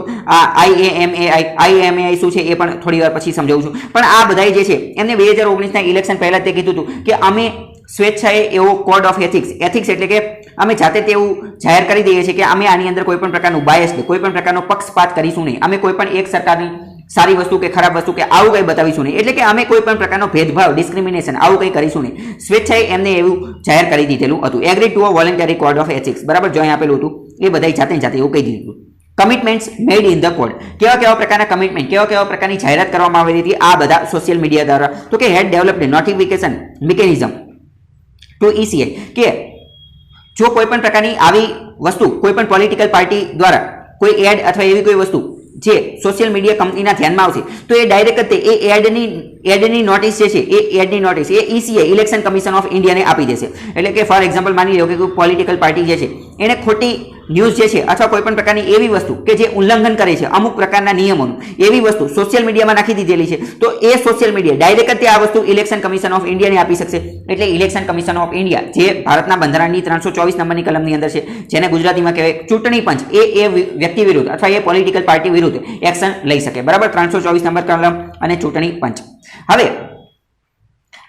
IAMAI શું છે એ પણ થોડી વાર પછી સમજાવું છું. પણ આ બધા જે છે એમને 2019ના ઇલેક્શન પહેલા તે કીધું હતું કે અમે સ્વેચ્છાએ એવો કોડ ઓફ એથિક્સ એટલે કે અમે જાતે તેવું જાહેર કરી દઈએ છીએ કે અમે આની અંદર કોઈ પણ પ્રકારનું બાયસ, કોઈ પણ પ્રકારનો પક્ષપાત કરીશું નહીં, અમે કોઈ પણ એક સરકારની સારી વસ્તુ કે ખરાબ વસ્તુ કે આવું કંઈ બતાવીશું નહીં, એટલે કે અમે કોઈ પણ પ્રકારનો ભેદભાવ, ડિસ્ક્રિમિનેશન આવું કંઈ કરીશું નહીં. સ્વેચ્છાએ એમને એવું જાહેર કરી દીધેલું હતું. Agri to a voluntary code of ethics. બરાબર, જો અહીં આપેલું હતું એ બધા જાતે એવું કહી દીધું. Commitments made in the code, કેવા પ્રકારના કમિટમેન્ટ, કેવા પ્રકારની જાહેરાત કરવામાં આવેલી હતી આ બધા સોશિયલ મીડિયા દ્વારા. તો કે had developed notification mechanism to ECI કે જો કોઈ પણ પ્રકારની આવી વસ્તુ કોઈ પણ પોલિટિકલ પાર્ટી દ્વારા કોઈ એડ અથવા એવી કોઈ વસ્તુ જે સોશિયલ મીડિયા કંપનીના ધ્યાનમાં આવશે તો એ ડાયરેક્ટ એ એડની નોટિસ જે છે એ એડની નોટિસ એ ECI ઇલેક્શન કમિશન ઓફ ઇન્ડિયાને આપી દેશે. એટલે કે ફોર એક્ઝામ્પલ માની લો કે કોઈ પોલિટિકલ પાર્ટી જે છે એને ખોટી ન્યૂઝ જે છે અથવા કોઈ પણ પ્રકારની એવી વસ્તુ કે જે ઉલ્લંઘન કરે છે અમુક પ્રકારના નિયમોનું, એવી વસ્તુ સોશિયલ મીડિયામાં નાખી દીધેલી છે તો એ સોશિયલ મીડિયા ડાયરેક્ટ તે આ વસ્તુ ઇલેક્શન કમિશન ઓફ ઇન્ડિયાને આપી શકશે. એટલે ઇલેક્શન કમિશન ઓફ ઇન્ડિયા જે ભારતના બંધારણની 324 નંબરની કલમની અંદર છે, જેને ગુજરાતીમાં કહેવાય ચૂંટણી પંચ, એ વ્યક્તિ વિરુદ્ધ અથવા એ પોલિટિકલ પાર્ટી વિરુદ્ધ એક્શન લઈ શકે. બરાબર, 324 નંબર કલમ અને ચૂંટણી પંચ. હવે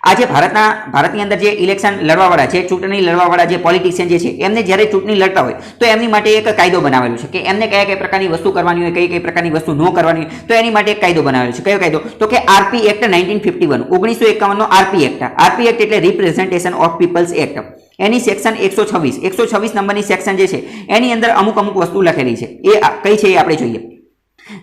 આજે ભારતની અંદર જે ઇલેક્શન લડવાવાળા છે, ચૂંટણી લડવાવાળા જે પોલિટિશિયન જે છે એમને જ્યારે ચૂંટણી લડતા હોય તો એમની માટે એક કાયદો બનાવેલો છે કે એમને કઈ પ્રકારની વસ્તુ કરવાની હોય, કઈ પ્રકારની વસ્તુ ન કરવાની હોય, તો એની માટે એક કાયદો બનાવેલો છે. કયો કાયદો? તો કે RP એક્ટ 1951, 1951 નો RP એક્ટ. RP એક્ટ એટલે રિપ્રેઝન્ટેશન ઓફ પીપલ્સ એક્ટ. એની સેક્શન 126 નંબરની સેક્શન જે છે એની અંદર અમુક વસ્તુ લખેલી છે. એ કઈ છે એ આપણે જોઈએ.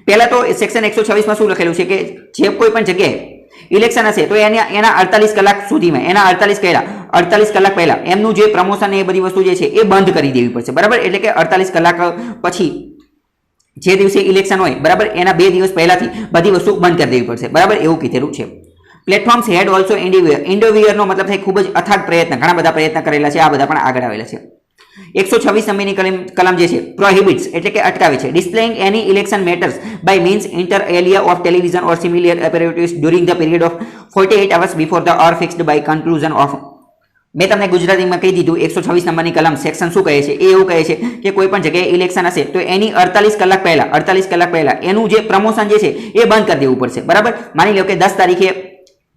પહેલા તો સેક્શન 126માં શું લખેલું છે કે જે કોઈ પણ જગ્યાએ ઇલેક્શન હશે તો એના 48 કલાક સુધીમાં, એના 48 કલાક પહેલા એમનું જે પ્રમોશન એ બધી વસ્તુ જે છે એ બંધ કરી દેવી પડશે. બરાબર, એટલે કે 48 કલાક પછી જે દિવસે ઇલેક્શન હોય, બરાબર, એના 2 દિવસ પહેલાથી બધી વસ્તુ બંધ કરી દેવી પડશે. બરાબર, એવું કીધેલું છે. પ્લેટફોર્મ્સ હેડ ઓલ્સો ઇન્ડોવિયરનો મતલબ થાય ખૂબ જ અથાગ પ્રયત્ન, ઘણા બધા પ્રયત્ન કરેલા છે, આ બધા પણ આગળ આવેલા છે. 126 નંબરની કલમ જે છે પ્રોહિબિટ્સ એટલે કે અટકાવે છે ડિસ્પ્લેઇંગ એની election matters by means inter alia of television or similar apparatus during the period of 48 hours before the hour fixed by conclusion of. મેં તમને ગુજરાતીમાં કહી દીધું 126 નંબરની કલમ સેક્શન શું કહે છે? એ એવું કહે છે કે કોઈ પણ જગ્યાએ ઇલેક્શન હશે તો એની 48 કલાક પહેલા એનું જે પ્રમોશન જે છે એ બંધ કરી દેવું પડશે. બરાબર, માની લો કે 10 તારીખે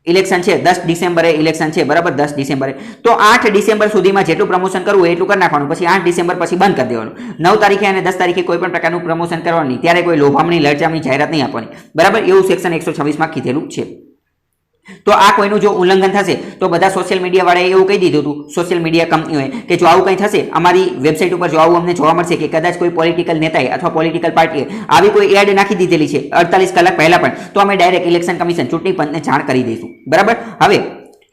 ઇલેક્શન છે, 10 ડિસેમ્બરે ઇલેક્શન છે, બરાબર, 10 ડિસેમ્બરે, તો 8 ડિસેમ્બર સુધીમાં જેટલું પ્રમોશન કરવું હોય એટલું કરી નાખવાનું, પછી 8 ડિસેમ્બર પછી બંધ કરી દેવાનું. 9 તારીખે અને 10 તારીખે કોઈ પણ પ્રકારનું પ્રમોશન કરવાનું નહીં, ત્યારે કોઈ લોભામણી, લલચામણી જાહેરાત નહીં આપવાની. બરાબર, એવું સેક્શન 126માં કીધેલું છે. તો આ કોઈનું જો ઉલ્લંઘન થશે તો બધા સોશિયલ મીડિયા વાળાએ એવું કહી દીધું હતું, સોશિયલ મીડિયા કંપનીઓએ, કે જો આવું કંઈ થશે અમારી વેબસાઇટ ઉપર જો આવું અમને જોવા મળશે કે કદાચ કોઈ પોલિટિકલ નેતાએ અથવા પોલિટિકલ પાર્ટીએ આવી કોઈ એડ નાખી દીધેલી છે 48 કલાક પહેલા પણ, તો અમે ડાયરેક્ટ ઇલેક્શન કમિશન, ચૂંટણી પંચને જાણ કરી દઈશું. બરાબર, હવે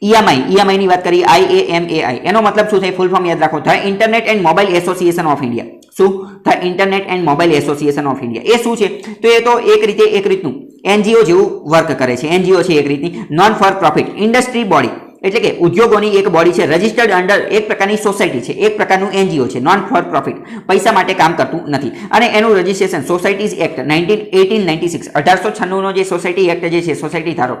EMI ની વાત કરી, IAMAI, એનો મતલબ શું થાય? ફૂલ ફોર્મ યાદ રાખો, the internet and mobile association of India. શું? The internet and mobile association of India. એ શું છે? તો એ તો એક રીતનું NGO જેવું વર્ક કરે છે. NGO છે એક રીતની known for profit industry body, એટલે કે ઉદ્યોગોની એક બોડી છે, રજિસ્ટર્ડ અંડર એક પ્રકારની સોસાયટી છે, એક પ્રકારનું એનજીઓ છે, નોન ફોર પ્રોફિટ, પૈસા માટે કામ કરતું નથી. અને એનું રજિસ્ટ્રેશન સોસાયટીઝ એક્ટ 1896 1896 નો જે સોસાયટી એક્ટ જે છે, સોસાયટી ધારો,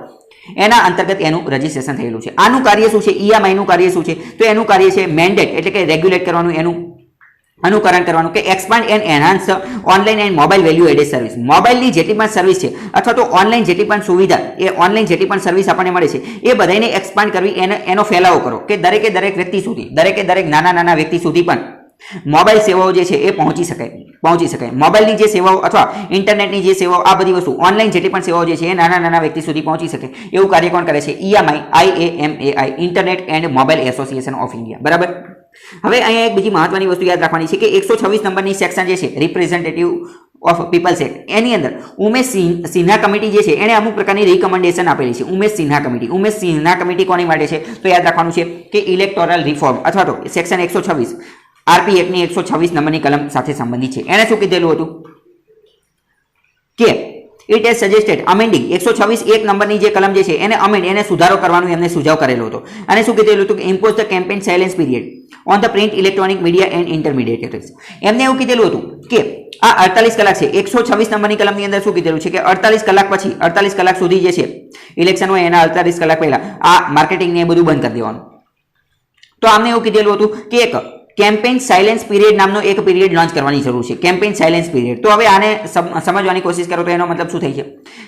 એના અંતર્ગત એનું રજિસ્ટ્રેશન થયેલું છે. આનું કાર્ય શું છે? ઈએમઆઈ નું કાર્ય શું છે? તો એનું કાર્ય છે મેન્ડેટ એટલે કે રેગ્યુલેટ કરવાનું, એનું અનુકરણ કરવાનું, કે expand and enhance online and mobile value added service. મોબાઈલની જેટલી પણ સર્વિસ છે અથવા તો ઓનલાઈન જેટલી પણ સુવિધા, એ ઓનલાઈન જેટલી પણ સર્વિસ આપણને મળે છે, એ બધાને એક્સપાન્ડ કરવી, એનો ફેલાવો કરો, કે દરેકે દરેક વ્યક્તિ સુધી, દરેકે દરેક નાના વ્યક્તિ સુધી પણ મોબાઈલ સેવાઓ જે છે એ પહોંચી શકાય. મોબાઈલની જે સેવાઓ અથવા ઇન્ટરનેટની જે સેવાઓ, આ બધી વસ્તુ ઓનલાઈન જેટલી પણ સેવાઓ જે છે એ નાના વ્યક્તિ સુધી પહોંચી શકે એવું કાર્ય કોણ કરે છે? IAMAI, internet and mobile association of India. બરાબર. હવે અહીંયા એક બીજી મહત્વની વસ્તુ યાદ રાખવાની છે કે 126 નંબરની સેક્શન જે છે રિપ્રેઝેન્ટેટિવ ઓફ પીપલ્સ એક્ટ, એની અંદર ઉમેશ સિન્હા કમિટી જે છે એને અમુક પ્રકારની રિકમેન્ડેશન આપેલી છે. ઉમેશ સિન્હા કમિટી કોની માટે છે? તો યાદ રાખવાનું છે કે ઇલેક્ટોરલ રિફોર્મ અથવા તો સેક્શન 126 આરપી એક્ટની 126 નંબરની કલમ સાથે સંબંધિત છે. એને શું કીધેલું હતું કે ઇટ હેઝ સજેસ્ટેડ અમેન્ડિંગ 126 1 નંબરની જે કલમ જે છે એને સુધારો કરવાનું એમને સુઝાવ કરેલો હતો. અને શું કીધેલું હતું કે impose the campaign silence period on the print electronic media and intermediators. એમને એવું કીધેલું હતું કે આ 48 કલાક છે, 126 નંબરની કલમની અંદર શું કીધેલું છે કે 48 કલાક પછી, 48 કલાક સુધી જે છે ઇલેક્શન હોય એના 48 કલાક પહેલા આ માર્કેટિંગ ને એ બધું બંધ કરી દેવાનું. તો આમને એવું કીધેલું હતું કે એક કેમ્પેન સાયલેન્સ પીરિયડ નામનો એક પીરિયડ લોન્ચ કરવાની જરૂર છે, કેમ્પેન સાયલેન્સ પીરિયડ. તો હવે આને સમજવાની કોશિશ કરો તો એનો મતલબ શું થાય છે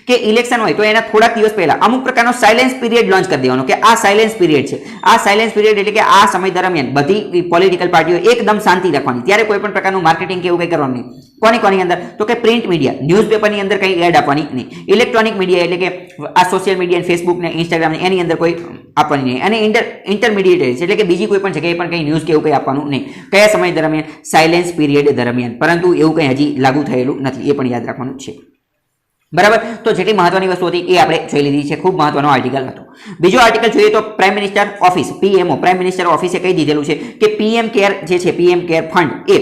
કે ઇલેક્શન હોય તો એના થોડાક દિવસ પહેલા અમુક પ્રકારનો સાયલેન્સ પીરિયડ લોન્ચ કરી દેવાનો, કે આ સાયલેન્સ પીરિયડ છે. આ સાયલેન્સ પીરિયડ એટલે કે આ સમય દરમિયાન બધી પોલિટિકલ પાર્ટીઓ એકદમ શાંતિ રાખવાની, ત્યારે કોઈ પણ પ્રકારનું માર્કેટિંગ કે એવું કંઈ કરવાનું નહીં. કોની અંદર? તો કે પ્રિન્ટ મીડિયા, ન્યૂઝપેપરની અંદર કંઈ એડ આપવાની નહીં. ઇલેક્ટ્રોનિક મીડિયા એટલે કે આ સોશિયલ મીડિયા, ફેસબુક ને ઇન્સ્ટાગ્રામ ને એની અંદર કોઈ આપવાની નહીં. અને ઇન્ટરમીડિયેટ એટલે કે બીજી કોઈ પણ જગ્યાએ પણ કંઈ ન્યૂઝ કે એવું કંઈ આપવાનું નહીં. કયા સમય દરમિયાન? સાયલેન્સ પીરિયડ દરમિયાન. પરંતુ એવું કંઈ હજી લાગુ થયેલું નથી, એ પણ યાદ રાખવાનું છે. બરાબર. તો જેટલી મહત્વની વસ્તુ હતી એ આપણે જોઈ લીધી છે. ખૂબ મહત્વનો આર્ટિકલ હતો. બીજો આર્ટિકલ જોઈએ તો prime minister office, PMO, prime minister ઓફિસે કહી દીધેલું છે કે PM કેર જે છે, PM કેર ફંડ એ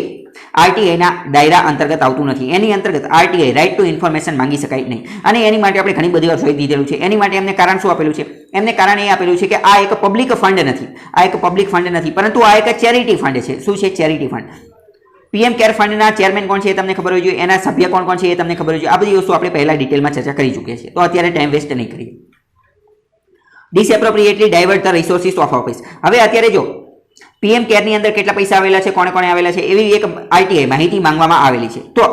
આરટીઆઈના દાયરા અંતર્ગત આવતું નથી. એની અંતર્ગત આરટીઆઈ રાઇટ ટુ ઇન્ફોર્મેશન માંગી શકાય નહીં. અને એની માટે આપણે ઘણી બધી વાર જોઈ દીધેલું છે. એની માટે એમને કારણ શું આપેલું છે? એમને કારણ એ આપેલું છે કે આ એક પબ્લિક ફંડ નથી, આ એક પબ્લિક ફંડ નથી, પરંતુ આ એક ચેરિટી ફંડ છે. શું છે? Charity fund. PM કેર ફંડના ચેરમેન કોણ છે એ તમને ખબર હોવી જોઈએ, એના સભ્ય કોણ છે એ તમને ખબર હોવી જોઈએ. આ બધી વસ્તુ આપણે પહેલા ડિટેલમાં ચર્ચા કરી ચૂક્યા છીએ, તો અત્યારે ટાઈમ વેસ્ટ નહીં કરીએ. Disappropriately divert the resources of office. હવે અત્યારે જો PM કેરની અંદર કેટલા પૈસા આવેલા છે, કોણે આવેલા છે, એવી એક આરટીઆઈ માહિતી માંગવામાં આવેલી છે. તો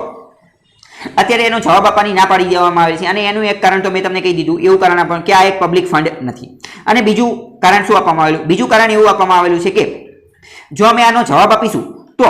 અત્યારે એનો જવાબ આપવાની ના પાડી દેવામાં આવે છે. અને એનું એક કારણ તો મેં તમને કહી દીધું, એવું કારણ આપવાનું કે આ એક પબ્લિક ફંડ નથી. અને બીજું કારણ શું આપવામાં આવેલું? બીજું કારણ એવું આપવામાં આવેલું છે કે જો અમે આનો જવાબ આપીશું તો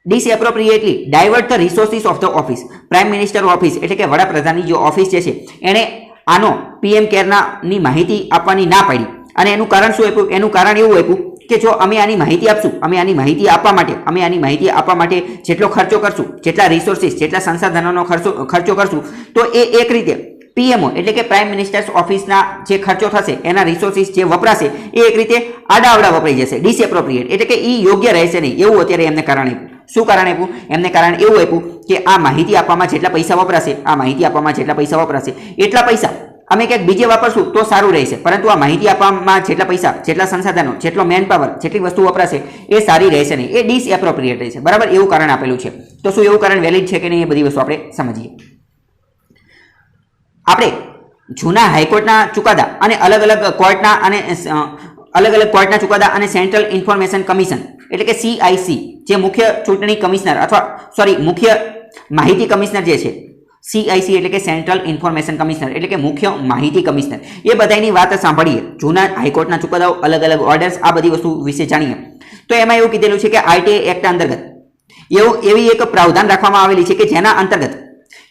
disappropriately divert the resources of the office. Prime minister office એટલે કે વડાપ્રધાનની જે ઓફિસ જે છે એણે આનો PM કેરની માહિતી આપવાની ના પાડી. અને એનું કારણ શું આપ્યું? એનું કારણ એવું આપ્યું કે જો અમે આની માહિતી આપશું, અમે આની માહિતી આપવા માટે જેટલો ખર્ચો કરશું, જેટલા રિસોર્સિસ, જેટલા સંસાધનોનો ખર્ચો કરશું, તો એ એક રીતે PMO એટલે કે પ્રાઇમ મિનિસ્ટર્સ ઓફિસના જે ખર્ચો થશે, એના રિસોર્સિસ જે વપરાશે એ એક રીતે આડાઅવડા વપરાઈ જશે. ડિસએપ્રોપ્રિએટ એટલે કે એ યોગ્ય રહેશે નહીં, એવું અત્યારે એમને કારણ આપ્યું. શું કારણ આપ્યું? એમને કારણ એવું આપ્યું કે આ માહિતી આપવામાં જેટલા પૈસા વપરાશે, એટલા પૈસા અમે ક્યાંક બીજે વાપરશું તો સારું રહેશે, પરંતુ આ માહિતી આપવામાં જેટલા પૈસા, જેટલા સંસાધનો, જેટલો મેન પાવર, જેટલી વસ્તુ વપરાશે એ સારી રહેશે નહીં, એ ડિસએપ્રોપ્રિએટ રહેશે. બરાબર. એવું કારણ આપેલું છે. તો શું એવું કારણ વેલિડ છે કે નહીં, એ બધી વસ્તુ આપણે સમજીએ. આપણે જૂના હાઈકોર્ટના ચુકાદા અને અલગ અલગ કોર્ટના ચુકાદા અને સેન્ટ્રલ ઇન્ફોર્મેશન કમિશન એટલે કે CIC જે મુખ્ય ચૂંટણી કમિશનર મુખ્ય માહિતી કમિશનર જે છે, CIC એટલે કે સેન્ટ્રલ ઇન્ફોર્મેશન કમિશનર એટલે કે મુખ્ય માહિતી કમિશનર, એ બધાની વાત સાંભળીએ. જૂના હાઈકોર્ટના ચુકાદાઓ, અલગ ઓર્ડર્સ, આ બધી વસ્તુ વિશે જાણીએ. તો એમાં એવું કીધેલું છે કે આરટીઆઈ એક્ટ અંતર્ગત એવી એક પ્રાવધાન રાખવામાં આવેલી છે કે જેના અંતર્ગત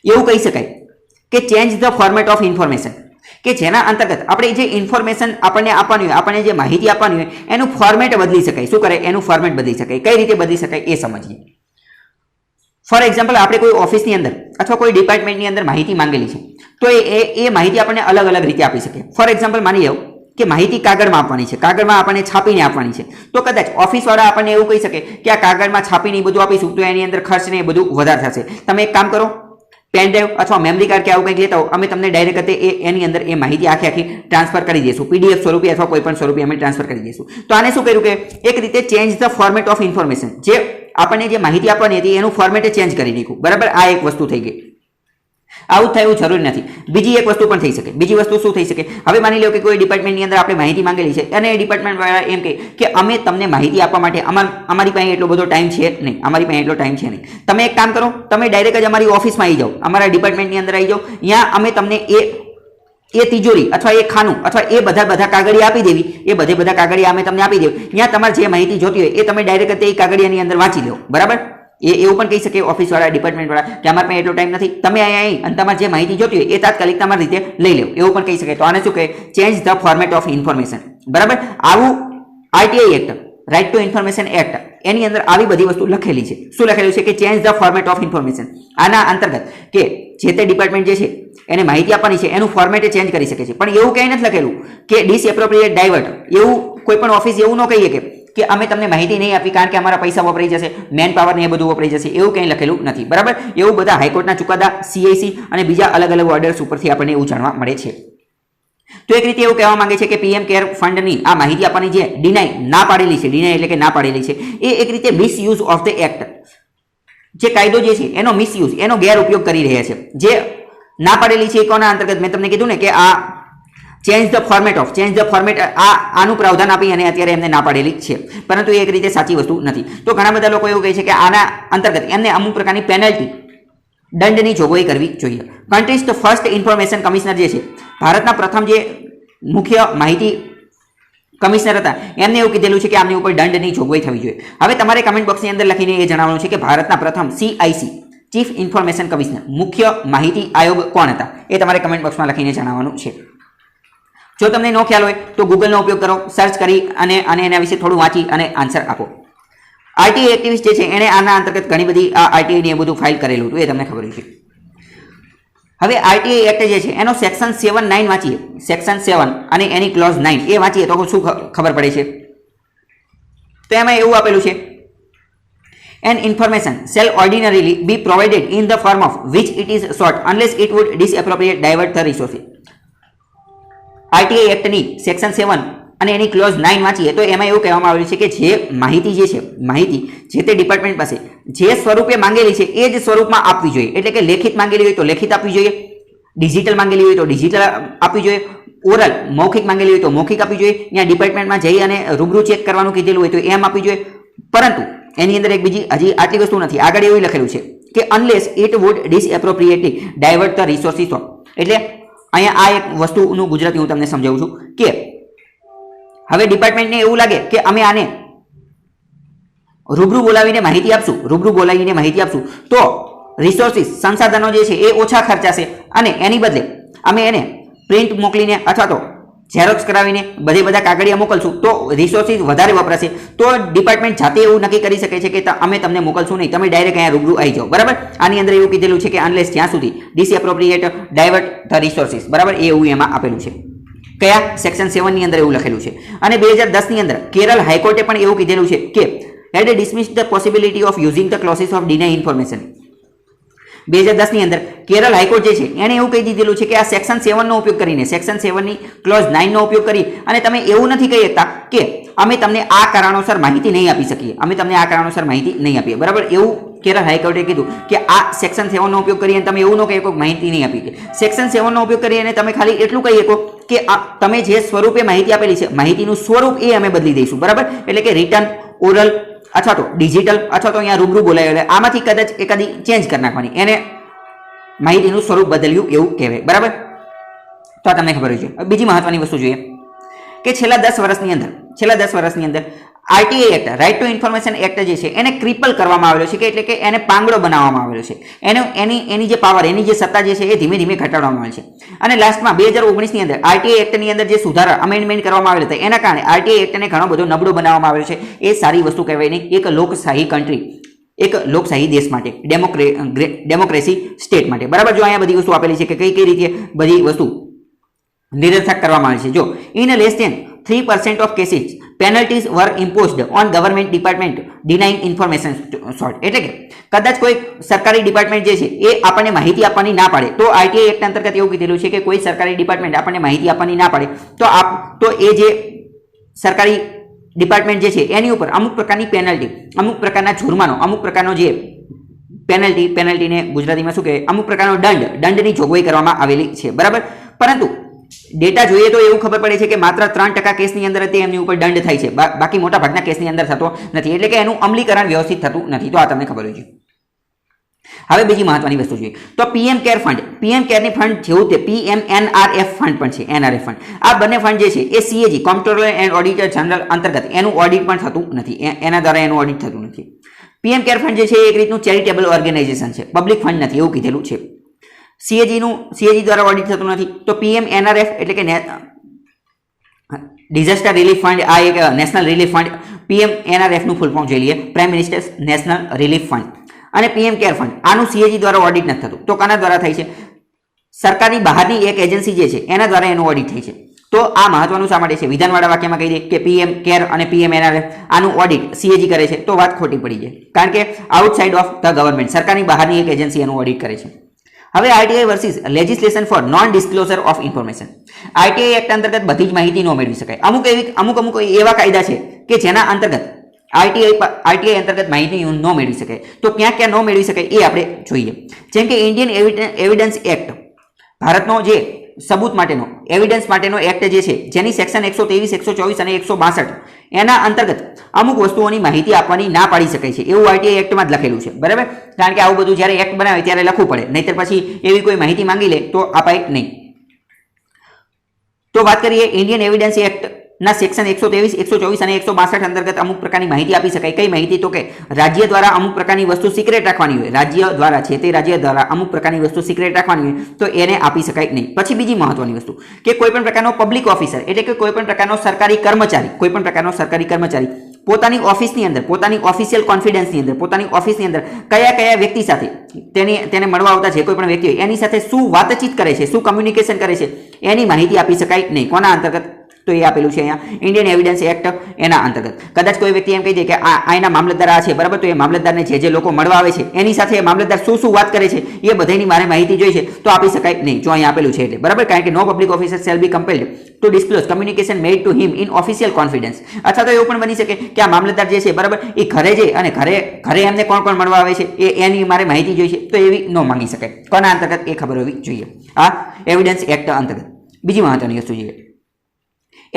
એવું કહી શકાય કે change the format of information, કે જેના અંતર્ગત આપણે જે ઇન્ફોર્મેશન આપણને આપવાની હોય, આપણને જે માહિતી આપવાની હોય, એનું ફોર્મેટ બદલી શકાય. શું કરે? એનું ફોર્મેટ બદલી શકાય. કઈ રીતે બદલી શકાય એ સમજીએ. ફોર એક્ઝામ્પલ, આપણે કોઈ ઓફિસની અંદર અથવા કોઈ ડિપાર્ટમેન્ટની અંદર માહિતી માંગેલી છે, તો એ માહિતી આપણને અલગ રીતે આપી શકે. ફોર એક્ઝામ્પલ, માની લો કે માહિતી કાગળમાં આપવાની છે, કાગળમાં આપણને છાપીને આપવાની છે, તો કદાચ ઓફિસવાળા આપણને એવું કહી શકે કે આ કાગળમાં છાપીને બધું આપીશું તો એની અંદર ખર્ચ ને એ બધું વધારે થશે. તમે એક કામ કરો પેન ડ્રાઈવ અથવા મેમરી કાર્ડ કે આવું કંઈક લેતા હો, અમે તમને ડાયરેક્ટ એની અંદર એ માહિતી આખી ટ્રાન્સફર કરી દઈશું, પીડીએફ સ્વરૂપે અથવા કોઈ પણ સ્વરૂપે અમે ટ્રાન્સફર કરી દઈશું. તો આને શું કર્યું કે એક રીતે change the format of information, જે આપણને જે માહિતી આપવાની હતી એનું ફોર્મેટ ચેન્જ કરી નાખ્યું. બરાબર, આ એક વસ્તુ થઈ ગઈ. આવું થયું જરૂરી નથી. બીજી એક વસ્તુ પણ થઈ શકે. બીજી વસ્તુ શું થઈ શકે? હવે માની લો કે કોઈ ડિપાર્ટમેન્ટની અંદર આપણે માહિતી માંગેલી છે અને એ ડિપાર્ટમેન્ટ વાળા એમ કહે કે અમે તમને માહિતી આપવા માટે અમારી પાસે એટલો બધો ટાઈમ છે નહીં, અમારી પાસે એટલો ટાઈમ છે નહીં. તમે એક કામ કરો, તમે ડાયરેક્ટ જ અમારી ઓફિસમાં આવી જાઓ, અમારા ડિપાર્ટમેન્ટની અંદર આવી જાઓ, ત્યાં અમે તમને એ તિજોરી અથવા એ ખાનું અથવા એ બધા કાગળિયા આપી દેવી, એ બધા કાગળિયા અમે તમને આપી દેવી. ત્યાં તમારે જે માહિતી જોતી હોય એ તમે ડાયરેક્ટ એ કાગળિયાની અંદર વાંચી લો. બરાબર, એવું પણ કહી શકે ઓફિસ વાળા, ડિપાર્ટમેન્ટ વાળા કે અમારે પાસે એટલો ટાઈમ નથી, તમે અહીંયા આવી અને તમારે જે માહિતી જોતી હોય એ તાત્કાલિક તમારી રીતે લઈ લો, એવું પણ કહી શકે. તો આને શું કહે? Change the format of information. બરાબર, આવું RTI act, right to information act, એની અંદર આવી બધી વસ્તુ લખેલી છે. શું લખેલું છે? કે change the format of information. આના અંતર્ગત કે જે તે ડિપાર્ટમેન્ટ જે છે એને માહિતી આપવાની છે એનું ફોર્મેટ ચેન્જ કરી શકે છે. પણ એવું કંઈ નથી લખેલું કે ડિસએપ્રોપ્રિએટ ડાયવર્ટ, એવું કોઈ પણ ઓફિસ એવું ન કહીએ કે અમે તમને માહિતી નહીં આપી કારણ કે અમારા પૈસા વપરાઈ જશે, મેન પાવર ને એ બધું વપરાઈ જશે, એવું કંઈ લખેલું નથી. બરાબર, એવું બધા હાઈકોર્ટના ચુકાદા, CIC અને બીજા અલગ અલગ ઓર્ડર્સ ઉપરથી આપણને એવું જાણવા મળે છે. તો એક રીતે એવું કહેવા માંગે છે કે પીએમ કેર ફંડની આ માહિતી આપવાની જે ડિનાય ના પાડેલી છે, ડિનાય એટલે કે ના પાડેલી છે, એ એક રીતે મિસયુઝ ઓફ ધ એક્ટ, જે કાયદો જે છે એનો મિસયુઝ, એનો ગેરઉપયોગ કરી રહ્યા છે. જે ના પાડેલી છે એ કોના અંતર્ગત? મેં તમને કીધું ને કે આ ચેન્જ ધ ફોર્મેટ આનું પ્રાવધાન આપી અને અત્યારે એમને ના પાડેલી છે, પરંતુ એ એક રીતે સાચી વસ્તુ નથી. તો ઘણા બધા લોકો એવું કહે છે કે આના અંતર્ગત એમને અમુક પ્રકારની પેનલ્ટી, દંડની જોગવાઈ કરવી જોઈએ. કન્ટ્રીઝ ફર્સ્ટ ઇન્ફોર્મેશન કમિશનર જે છે, ભારતના પ્રથમ જે મુખ્ય માહિતી કમિશનર હતા, એમને એવું કીધેલું છે કે આમની ઉપર દંડની જોગવાઈ થવી જોઈએ. હવે તમારે કમેન્ટ બોક્સની અંદર લખીને એ જણાવવાનું છે કે ભારતના પ્રથમ CIC, ચીફ ઇન્ફોર્મેશન કમિશનર, મુખ્ય માહિતી આયોગ કોણ હતા, એ તમારે કમેન્ટ બોક્સમાં લખીને જણાવવાનું છે. જો તમને ન ખ્યાલ હોય તો ગૂગલનો ઉપયોગ કરો, સર્ચ કરી અને એના વિશે થોડું વાંચી અને આન્સર આપો. આરટીઆઈ એક્ટિવિસ્ટ જે છે એને આના અંતર્ગત ઘણી બધી આરટીઆઈ ને એ બધું ફાઇલ કરેલું હતું, એ તમને ખબર છે. હવે આરટીઆઈ એક્ટ જે છે એનો સેક્શન 7(9) વાંચીએ, સેક્શન 7 અને એની ક્લોઝ 9 એ વાંચીએ તો શું ખબર પડે છે? તો એમાં એવું આપેલું છે, an information shall ordinarily be provided in the form of which it is sought unless it would disappropriate divert the resources. RTI એક્ટની સેક્શન 7 અને એની ક્લોઝ 9 વાંચીએ તો એમાં એવું કહેવામાં આવેલું છે કે જે માહિતી જે છે, માહિતી જે તે ડિપાર્ટમેન્ટ પાસે જે સ્વરૂપે માંગેલી છે એ જ સ્વરૂપમાં આપવી જોઈએ. એટલે કે લેખિત માંગેલી હોય તો લેખિત આપવી જોઈએ, ડિજિટલ માંગેલી હોય તો ડિજિટલ આપવી જોઈએ, ઓરલ મૌખિક માંગેલી હોય તો મૌખિક આપવી જોઈએ, ત્યાં ડિપાર્ટમેન્ટમાં જઈ અને રૂબરૂ ચેક કરવાનું કીધેલું હોય તો એમ આપવી જોઈએ. પરંતુ એની અંદર એક બીજી હજી આટલી વસ્તુ નથી, આગળ એવું લખેલું છે કે unless it would disappropriately divert the resources of. એટલે અહીંયા આ એક વસ્તુનું ગુજરાતી હું તમને સમજાવું છું કે હવે ડિપાર્ટમેન્ટને એવું લાગે કે અમે આને રૂબરૂ બોલાવીને માહિતી આપશું, તો રિસોર્સિસ, સંસાધનો જે છે એ ઓછા ખર્ચાશે અને એની બદલે અમે એને પ્રિન્ટ મોકલીને અથવા તો ઝેરોક્સ કરાવીને બધા કાગળિયા મોકલશું તો રિસોર્સિસ વધારે વપરાશે. તો ડિપાર્ટમેન્ટ જાતે એવું નક્કી કરી શકે છે કે અમે તમને મોકલશું નહીં, તમે ડાયરેક્ટ અહીંયા રૂબરૂ આવી જાઓ. બરાબર, આની અંદર એવું કીધેલું છે કે અનલેસ જ્યાં સુધી ડિસએપ્રોપ્રિએટ ડાયવર્ટ ધ રિસોર્સિસ. બરાબર, એ એવું એમાં આપેલું છે. કયા? સેક્શન 7 ની અંદર એવું લખેલું છે. અને 2010 ની અંદર કેરળ હાઈકોર્ટે પણ એવું કીધેલું છે કે had dismissed the possibility of using the clauses of deny information. 2010 ની અંદર કેરળ હાઈકોર્ટ જે છે એને એવું કહી દીધેલું છે કે આ સેક્શન 7 નો ઉપયોગ કરીને, સેક્શન 7 ની ક્લોઝ 9 નો ઉપયોગ કરી અને તમે એવું નથી કહી શકતા કે અમે તમને આ કારણોસર માહિતી નહીં આપી શકીએ, બરાબર, એવું કેરળ હાઈકોર્ટે કીધું કે આ સેક્શન 7 નો ઉપયોગ કરીને તમે એવું ન કહી શકો માહિતી નહીં આપી. સેક્શન 7 નો ઉપયોગ કરીને તમે ખાલી એટલું કહી શકો કે તમે જે સ્વરૂપે માહિતી આપેલી છે માહિતીનું સ્વરૂપ એ અમે બદલી દઈશું. બરાબર, એટલે કે રિટર્ન, ઓરલ અથવા તો ડિજિટલ અથવા તો અહીંયા રૂબરૂ બોલાવેલા, આમાંથી કદાચ એકાદી ચેન્જ કરી નાખવાની, એને માહિતીનું સ્વરૂપ બદલ્યું એવું કહેવાય. બરાબર, તો આ તમને ખબર હોય છે. બીજી મહત્વની વસ્તુ જોઈએ કે છેલ્લા 10 વર્ષની અંદર RTI act, right to information act જે છે એને ક્રિપલ કરવામાં આવેલો છે, કે એટલે કે એને પાંગડો બનાવવામાં આવેલો છે. એની જે પાવર, એની જે સત્તા જે છે એ ધીમે ધીમે ઘટાડવામાં આવે છે. અને લાસ્ટમાં 2019 ની અંદર આરટીઆઈ એક્ટની અંદર જે સુધારા, અમેન્ડમેન્ટ કરવામાં આવેલા હતા એના કારણે આરટીઆઈ એક્ટને ઘણો બધો નબળો બનાવવામાં આવેલો છે. એ સારી વસ્તુ કહેવાય નહીં. એક લોકશાહી કન્ટ્રી, એક લોકશાહી દેશ માટે, ડેમોક્રેસી સ્ટેટ માટે. બરાબર, જો અહીંયા બધી વસ્તુ આપેલી છે કે કઈ રીતે બધી વસ્તુ નિરર્થક કરવામાં આવે છે. જો in less than 3% of cases penalties were imposed on government department denying information sort, એટલે કે કદાચ કોઈ સરકારી ડિપાર્ટમેન્ટ જે છે એ આપણને માહિતી આપવાની ના પાડે તો આરટીઆઈ એક્ટ અંતર્ગત એવું કીધેલું છે કે કોઈ સરકારી ડિપાર્ટમેન્ટ આપણને માહિતી આપવાની ના પાડે તો એ જે સરકારી ડિપાર્ટમેન્ટ જે છે એની ઉપર અમુક પ્રકારની પેનલ્ટી, અમુક પ્રકારના જુર્માનો, અમુક પ્રકારનો જે પેનલ્ટીને ગુજરાતીમાં શું કહેવાય, અમુક પ્રકારનો દંડની જોગવાઈ કરવામાં આવેલી છે, બરાબર. પરંતુ ડેટા જોઈએ તો એવું ખબર પડે છે કે માત્ર 3% કેસની અંદર તે એમની ઉપર દંડ થાય છે, બાકી મોટા ભાગના કેસની અંદર થતો નથી, એટલે કે એનું અમલીકરણ વ્યવસ્થિત થતું નથી. તો આ તમને ખબર હોય છે. હવે બીજી મહત્વની વસ્તુ જોઈએ તો પીએમ કેર ફંડ, પીએમ કેરની ફંડ જેવું તે PMNRF ફંડ પણ છે, NRF ફંડ. આ બંને ફંડ જે છે એ CAG કોમ્પ્ટ્રોલર એન્ડ ઓડિટર જનરલ અંતર્ગત એનું ઓડિટ પણ થતું નથી, એના દ્વારા એનું ઓડિટ થતું નથી. પીએમ કેર ફંડ જે છે એ એક રીતનું ચેરિટેબલ ઓર્ગેનાઇઝેશન છે, પબ્લિક ફંડ નથી એવું કીધેલું છે. CAG દ્વારા ઓડિટ થતું નથી. તો PMNRF એટલે કે ડિઝાસ્ટર રિલીફ ફંડ, આ એક નેશનલ રિલીફ ફંડ. PMNRF નું ફૂલ ફોર્મ જોઈ લઈએ, prime ministers national relief fund. અને પીએમ કેર ફંડ આનું CAG દ્વારા ઓડિટ નથી થતું. તો કોના દ્વારા થાય છે? સરકારની બહારની એક એજન્સી જે છે એના દ્વારા એનું ઓડિટ થાય છે. તો આ મહત્વનું શા માટે છે? વિધાનવાળા વાક્યમાં કહી દે કે પીએમ કેર અને PMNRF આનું ઓડિટ CAG કરે છે તો વાત ખોટી પડી જાય, કારણ કે આઉટસાઇડ ઓફ ધ ગવર્મેન્ટ, સરકારની બહારની એક એજન્સી એનું ઓડિટ કરે છે. હવે RTI versus legislation four non disclosure of information. RTI act અંતર્ગત બધી જ માહિતી ન મેળવી શકાય. અમુક એવા કાયદા છે કે જેના અંતર્ગત આરટીઆઈ અંતર્ગત માહિતી ન મેળવી શકાય. તો ક્યાં ન મેળવી શકાય એ આપણે જોઈએ. જેમ કે ઇન્ડિયન એવિડન્સ એક્ટ, ભારતનો જે સબૂત માટેનો એવિડન્સ માટેનો એક્ટ જે છે, જેની સેક્શન 123, 124 અને 162 એના અંતર્ગત અમુક વસ્તુઓની માહિતી આપવાની ના પાડી શકાય છે, એવું આરટીઆઈ એક્ટમાં જ લખેલું છે, બરાબર. કારણ કે આવું બધું જ્યારે એક્ટ બનાવે ત્યારે લખવું પડે, નહીંતર પછી એવી કોઈ માહિતી માંગી લે તો અપાય નહીં. તો વાત કરીએ ઇન્ડિયન એવિડન્સ એક્ટ ના સેક્શન 123, 124 અને 162 અંતર્ગત અમુક પ્રકારની માહિતી આપી શકાય. કઈ માહિતી? તો કે રાજ્ય દ્વારા અમુક પ્રકારની વસ્તુ સિક્રેટ રાખવાની હોય, રાજ્ય દ્વારા છે તે રાજ્ય દ્વારા અમુક પ્રકારની વસ્તુ સિક્રેટ રાખવાની હોય તો એને આપી શકાય નહીં. પછી બીજી મહત્વની વસ્તુ કે કોઈ પણ પ્રકારનો પબ્લિક ઓફિસર એટલે કે કોઈ પણ પ્રકારનો સરકારી કર્મચારી પોતાની ઓફિસની અંદર, પોતાની ઓફિશિયલ કોન્ફિડન્સની અંદર, પોતાની ઓફિસની અંદર કયા વ્યક્તિ સાથે તેને મળવા આવતા જે કોઈ પણ વ્યક્તિ હોય એની સાથે શું વાતચીત કરે છે, શું કમ્યુનિકેશન કરે છે, એની માહિતી આપી શકાય નહીં. કોના અંતર્ગત? તો એ આપેલું છે અહીંયા ઇન્ડિયન એવિડન્સ એક્ટ એના અંતર્ગત. કદાચ કોઈ વ્યક્તિ એમ કહી દે કે આના મામલતદાર આ છે, બરાબર, તો એ મામલતદારને જે લોકો મળવા આવે છે એની સાથે મામલતદાર શું વાત કરે છે એ બધાની મારે માહિતી જોઈ છે તો આપી શકાય નહીં, જો અહીંયા આપેલું છે એટલે, બરાબર. કારણ કે no public officer shall be compelled to disclose communication made to him in official confidence. અથવા તો એવું પણ બની શકે કે આ મામલતદાર જે છે, બરાબર, એ ઘરે જઈ અને ઘરે એમને કોણ મળવા આવે છે એની મારે માહિતી જોઈ છે તો એવી ન માંગી શકાય. કોના અંતર્ગત એ ખબર હોવી જોઈએ, આ એવિડન્સ એક્ટ અંતર્ગત. બીજી મહત્વની વસ્તુ જોઈએ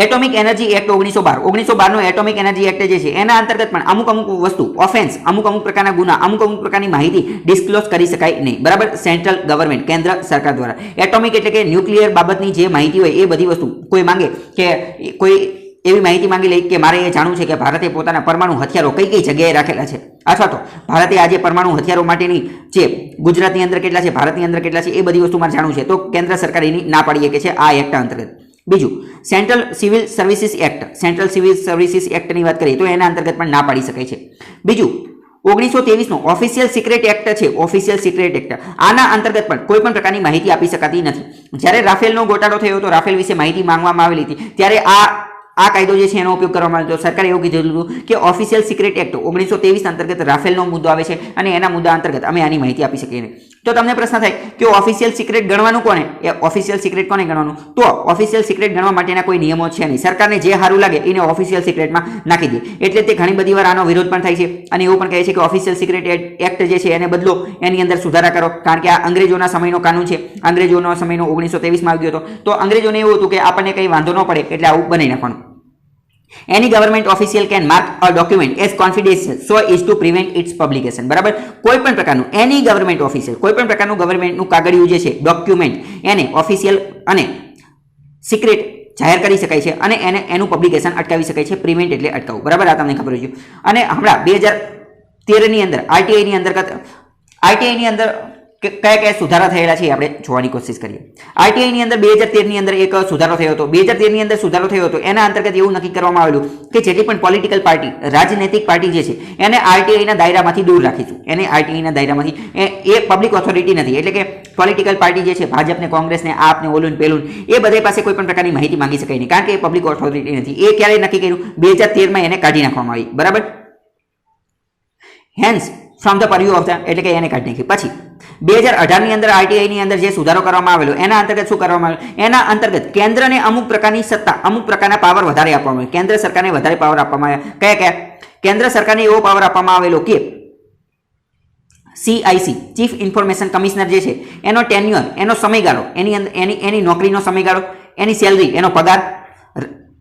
એટોમિક એનર્જી એક્ટ 1912 નો એટોમિક એનર્જી એક્ટ જે છે એના અંતર્ગત પણ અમુક વસ્તુ ઓફેન્સ, અમુક પ્રકારના ગુના, અમુક પ્રકારની માહિતી ડિસ્ક્લોઝ કરી શકાય નહીં, બરાબર. સેન્ટ્રલ ગવર્મેન્ટ, કેન્દ્ર સરકાર દ્વારા. એટોમિક એટલે કે ન્યુક્લિયર બાબતની જે માહિતી હોય એ બધી વસ્તુ કોઈ માંગે કે કોઈ એવી માહિતી માંગી લે કે મારે એ જાણવું છે કે ભારતે પોતાના પરમાણુ હથિયારો કઈ જગ્યાએ રાખેલા છે, અથવા તો ભારતે આજે પરમાણુ હથિયારો માટેની જે ગુજરાતની અંદર કેટલા છે, ભારતની અંદર કેટલા છે, એ બધી વસ્તુ મારે જાણવું છે તો કેન્દ્ર સરકાર એની ના પાડી શકે છે આ એક્ટ અંતર્ગત. બીજું central civil services act, central civil services એક્ટની વાત કરીએ તો એના અંતર્ગત પણ ના પાડી શકાય છે. બીજું 1923 નો ઓફિશિયલ સિક્રેટ એક્ટ છે, ઓફિશિયલ સિક્રેટ એક્ટ, આના અંતર્ગત પણ કોઈ પણ પ્રકારની માહિતી આપી શકાતી નથી. જ્યારે રાફેલનો ગોટાળો થયો હતો, રાફેલ વિશે માહિતી માંગવામાં આવેલી હતી, ત્યારે આ કાયદો જે છે એનો ઉપયોગ કરવામાં આવ્યો હતો. સરકારે એવું કીધું હતું કે ઓફિશિયલ સિક્રેટ એક્ટ 1923 અંતર્ગત રાફેલનો મુદ્દો આવે છે અને એના મુદ્દા અંતર્ગત અમે આની માહિતી આપી શકીએ નહીં. તો તમને પ્રશ્ન થાય કે ઓફિશિયલ સિક્રેટ ગણવાનું કોને? એ ઓફિશિયલ સિક્રેટ કોને ગણવાનું? તો ઓફિશિયલ સિક્રેટ ગણવા માટેના કોઈ નિયમો છે નહીં. સરકારને જે સારું લાગે એને ઓફિશિયલ સિક્રેટમાં નાખી દે. એટલે તે ઘણી બધી વાર આનો વિરોધ પણ થાય છે અને એવું પણ કહે છે કે ઓફિશિયલ સિક્રેટ એક્ટ જે છે એને બદલો, એની અંદર સુધારા કરો, કારણ કે આ અંગ્રેજોના સમયનો કાનૂન છે. અંગ્રેજોનો સમયનો 1923 માં આવ્યો હતો. તો અંગ્રેજોને એવું હતું કે આપણને કંઈ વાંધો ન પડે એટલે આવું બનાવી નાખવાનું. Any government official can mark a document as confidential so as to prevent its publication. બરાબર. કોઈ પણ પ્રકારનું એની ગવર્મેન્ટ ઓફિશિયલ, કોઈ પણ પ્રકારનું ગવર્મેન્ટનું કાગળિયું જે છે, ડોક્યુમેન્ટ, એને ઓફિશિયલ અને સિક્રેટ જાહેર કરી શકાય છે અને એનું પબ્લિકેશન અટકાવી શકાય છે. પ્રિવેન્ટ એટલે અટકાવવું, બરાબર. આ તમને ખબર છે. અને હમણાં 2013 ની અંદર આરટીઆઈ ની અંદર કયા કયા સુધારા થયેલા છે આપણે જોવાની કોશિશ કરીએ. આરટીઆઈ ની અંદર 2013 ની અંદર એક સુધારો થયો હતો. 2013 ની અંદર સુધારો થયો હતો એના અંતર્ગત એવું નક્કી કરવામાં આવેલું કે જેટલી પણ પોલિટિકલ પાર્ટી, રાજનૈતિક પાર્ટી જે છે એને આરટીઆઈ ના દાયરામાંથી દૂર રાખીશું. એને આરટીઆઈ ના દાયરામાંથી, એ પબ્લિક ઓથોરિટી નથી, એટલે કે પોલિટિકલ પાર્ટી જે છે ભાજપને, કોંગ્રેસને, આપને, ઓલું પેલું, એ બધા પાસે કોઈ પણ પ્રકારની માહિતી માંગી શકાય નહીં, કારણ કે એ પબ્લિક ઓથોરિટી નથી. એ ક્યારે નક્કી કર્યું? 2013 માં એને કાઢી નાખવામાં આવી. બરાબર, hence from the purview of the, એટલે કે એને કાઢી નાખી. પછી 2018 ની અંદર આરટીઆઈ ની અંદર જે સુધારો કરવામાં આવેલો એના અંતર્ગત શું કરવામાં આવેલું? એના અંતર્ગત કેન્દ્રને અમુક પ્રકારની સત્તા, અમુક પ્રકારના પાવર વધારે આપવામાં આવે. કેન્દ્ર સરકારને વધારે પાવર આપવામાં આવ્યા. કયા કયા? કેન્દ્ર સરકારને એવો પાવર આપવામાં આવેલો કે CIC, ચીફ ઇન્ફોર્મેશન કમિશનર જે છે એનો ટેન્યુઅર, એનો સમયગાળો, એની અંદર એની નોકરીનો સમયગાળો, એની સેલરી, એનો પગાર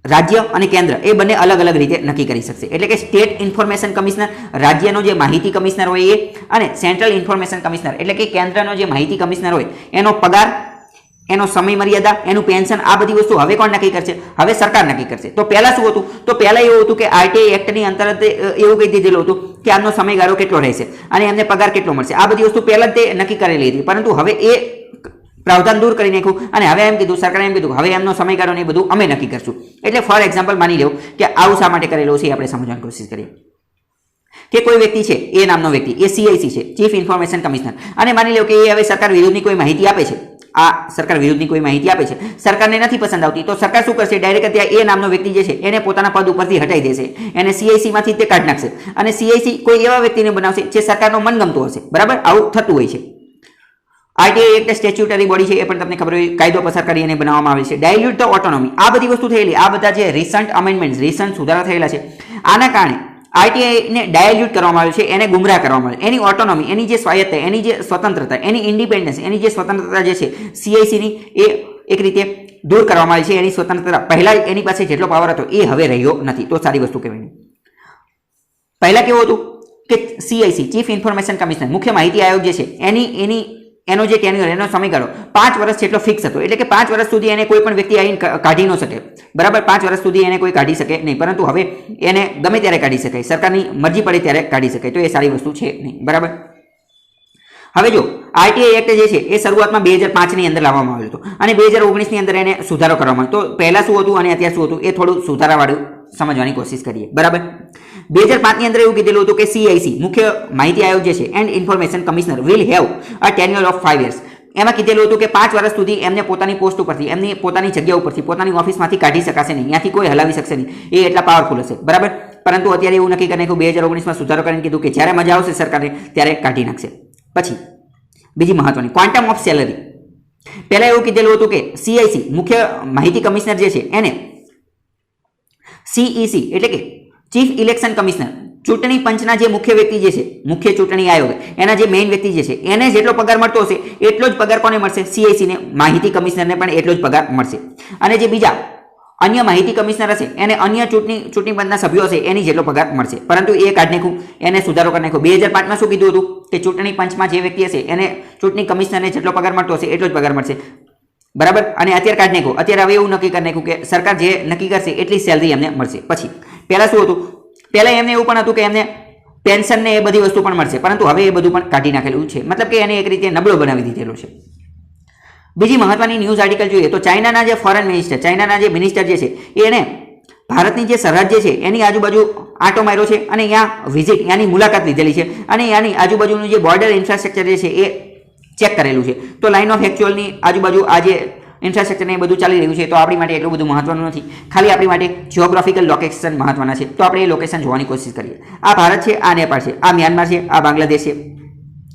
રાજ્ય અને કેન્દ્ર એ બંને અલગ અલગ રીતે નક્કી કરી શકશે. એટલે કે સ્ટેટ ઇન્ફોર્મેશન કમિશનર, રાજ્યનો જે માહિતી કમિશનર હોય એ, અને સેન્ટ્રલ ઇન્ફોર્મેશન કમિશનર એટલે કે કેન્દ્રનો જે માહિતી કમિશનર હોય એનો પગાર, એનો સમય મર્યાદા, એનું પેન્શન, આ બધી વસ્તુ હવે કોણ નક્કી કરશે? હવે સરકાર નક્કી કરશે. તો પહેલા શું હતું? તો પહેલા એવું હતું કે આરટીઆઈ એક્ટની અંતર્ગત એવું કહી દીધેલું હતું કે આનો સમયગાળો કેટલો રહેશે અને એમને પગાર કેટલો મળશે. આ બધી વસ્તુ પહેલા જ તે નક્કી કરેલી હતી, પરંતુ હવે એ પ્રાવધાન દૂર કરી નાખ્યું અને હવે એમ કીધું, સરકારે એમ કીધું હવે એમનો સમયગાળો ને એ બધું અમે નક્કી કરશું. એટલે ફોર એક્ઝામ્પલ માની લો કે આવું શા માટે કરેલું છે આપણે સમજવાની કોશિશ કરીએ કે કોઈ વ્યક્તિ છે, એ નામનો વ્યક્તિ, એ CIC છે, ચીફ ઇન્ફોર્મેશન કમિશનર, અને માની લો કે એ હવે સરકાર વિરુદ્ધની કોઈ માહિતી આપે છે, આ સરકાર વિરુદ્ધની કોઈ માહિતી આપે છે, સરકારને નથી પસંદ આવતી, તો સરકાર શું કરશે? ડાયરેક્ટ ત્યાં એ નામનો વ્યક્તિ જે છે એને પોતાના પદ ઉપરથી હટાવી દેશે, એને CIC માંથી તે કાઢી નાખશે અને CIC કોઈ એવા વ્યક્તિને બનાવશે જે સરકારનો મનગમતો હશે. બરાબર, આવું થતું હોય છે. આરટીઆઈ એક્ટ સ્ટેચ્યુટરી બોડી છે, એ પણ તમને ખબર હોય, કાયદો પસાર કરી એને બનાવવામાં આવે છે. ડાયલ્યુટ ધ ઓટોનોમી, આ બધી વસ્તુ થયેલી, આ બધા જે રિસન્ટ અમેન્ડમેન્ટ, રિસન્ટ સુધારા થયેલા છે, આના કારણે આરટીઆઈને ડાયલ્યુટ કરવામાં આવ્યું છે, એને ગુમરાહ કરવામાં આવ્યું. એની ઓટોનોમી, એની જે સ્વાયત્તતા, એની જે સ્વતંત્રતા, એની ઇન્ડિપેન્ડન્સ, એની જે સ્વતંત્રતા જે છે CICની, એ એક રીતે દૂર કરવામાં આવી છે. એની સ્વતંત્રતા, પહેલા એની પાસે જેટલો પાવર હતો એ હવે રહ્યો નથી. તો સારી વસ્તુ કહેવાય. પહેલા કેવું હતું કે CIC, ચીફ ઇન્ફોર્મેશન કમિશનર, મુખ્ય માહિતી આયોગ જે છે એનો જે ટેન્યુઅર, એનો સમયગાળો 5 વર્ષ જેટલો ફિક્સ હતો. એટલે કે 5 વર્ષ સુધી એને કોઈ પણ વ્યક્તિ આવીને કાઢી ન શકે. બરાબર, 5 વર્ષ સુધી એને કોઈ કાઢી શકે નહીં, પરંતુ હવે એને ગમે ત્યારે કાઢી શકાય, સરકારની મરજી પડે ત્યારે કાઢી શકાય. તો એ સારી વસ્તુ છે નહીં. બરાબર, હવે જો આરટીઆઈ એક્ટ જે છે એ શરૂઆતમાં 2005 ની અંદર લાવવામાં આવ્યું હતું અને 2019 ની અંદર એને સુધારો કરવામાં આવ્યો. તો પહેલા શું હતું અને અત્યારે શું હતું એ થોડું સુધારાવાળું સમજવાની કોશિશ કરીએ. બરાબર, 2005 ની અંદર એવું કીધેલું હતું કે CIC, મુખ્ય માહિતી આયોગ જે છે and information commissioner, will have a tenure of 5 years. એમાં કીધેલું હતું કે 5 વર્ષ સુધી એમને પોતાની પોસ્ટ ઉપરથી, એમની પોતાની જગ્યા ઉપરથી, પોતાની ઓફિસમાંથી કાઢી શકાશે નહીં, ત્યાંથી કોઈ હલાવી શકશે નહીં. એ એટલા પાવરફુલ હશે. બરાબર, પરંતુ અત્યારે એવું નક્કી કરી નાખ્યું 2019 માં સુધારો કરીને કીધું કે જ્યારે મજા આવશે સરકારને ત્યારે કાઢી નાખશે. પછી બીજી મહત્વની, ક્વોન્ટમ ઓફ સેલરી. પહેલા એવું કીધેલું હતું કે CIC, મુખ્ય માહિતી કમિશનર જે છે એને CEC એટલે કે ચીફ ઇલેક્શન કમિશનર, ચૂંટણી પંચના જે મુખ્ય વ્યક્તિ જે છે, મુખ્ય ચૂંટણી આયોગ, એના જે મેઇન વ્યક્તિ જે છે એને જેટલો પગાર મળતો હશે એટલો જ પગાર કોને મળશે? CIC ને, માહિતી કમિશનરને પણ એટલો જ પગાર મળશે. અને જે બીજા અન્ય માહિતી કમિશનર હશે એને અન્ય ચૂંટણી પંચના સભ્યો હશે એની જેટલો પગાર મળશે. પરંતુ એ કાઢી નાખ્યું, એને સુધારો કરી નાખ્યો. 2005 માં શું કીધું હતું કે ચૂંટણી પંચમાં જે વ્યક્તિ હશે એને ચૂંટણી કમિશનરને જેટલો પગાર મળતો હશે એટલો જ પગાર મળશે. બરાબર, અને અત્યારે કાઢી નાખ્યું. અત્યારે હવે એવું નક્કી કરી નાખ્યું કે સરકાર જે નક્કી કરશે એટલી સેલરી એમને મળશે. પછી પહેલા શું હતું? પહેલા એમને એવું પણ હતું કે એમને પેન્શન ને એ બધી વસ્તુ પણ મળશે, પરંતુ હવે એ બધું પણ કાઢી નાખેલું છે. મતલબ કે એને એક રીતે નબળો બનાવી દીધેલો છે. બીજી મહત્વની ન્યૂઝ આર્ટિકલ જોઈએ તો ચાઇનાના જે ફોરેન મિનિસ્ટર, ચાઇનાના જે મિનિસ્ટર જે છે એને ભારતની જે સરહદ જે છે એની આજુબાજુ આંટો માર્યો છે અને અહીંયા વિઝિટ, ત્યાંની મુલાકાત લીધેલી છે અને ત્યાંની આજુબાજુનું જે બોર્ડર ઇન્ફ્રાસ્ટ્રક્ચર જે છે એ ચેક કરેલું છે. તો લાઇન ઓફ એક્ચ્યુઅલની આજુબાજુ આ જે ઇન્ફ્રાસ્ટ્રક્ચર ને એ બધું ચાલી રહ્યું છે, તો આપણી માટે એટલું બધું મહત્વનું નથી. ખાલી આપણી માટે જિયોગ્રાફિકલ લોકેશન મહત્વના છે. તો આપણે એ લોકેશન જોવાની કોશિશ કરીએ. આ ભારત છે, આ નેપાળ છે, આ મ્યાનમાર છે, આ બાંગ્લાદેશ છે,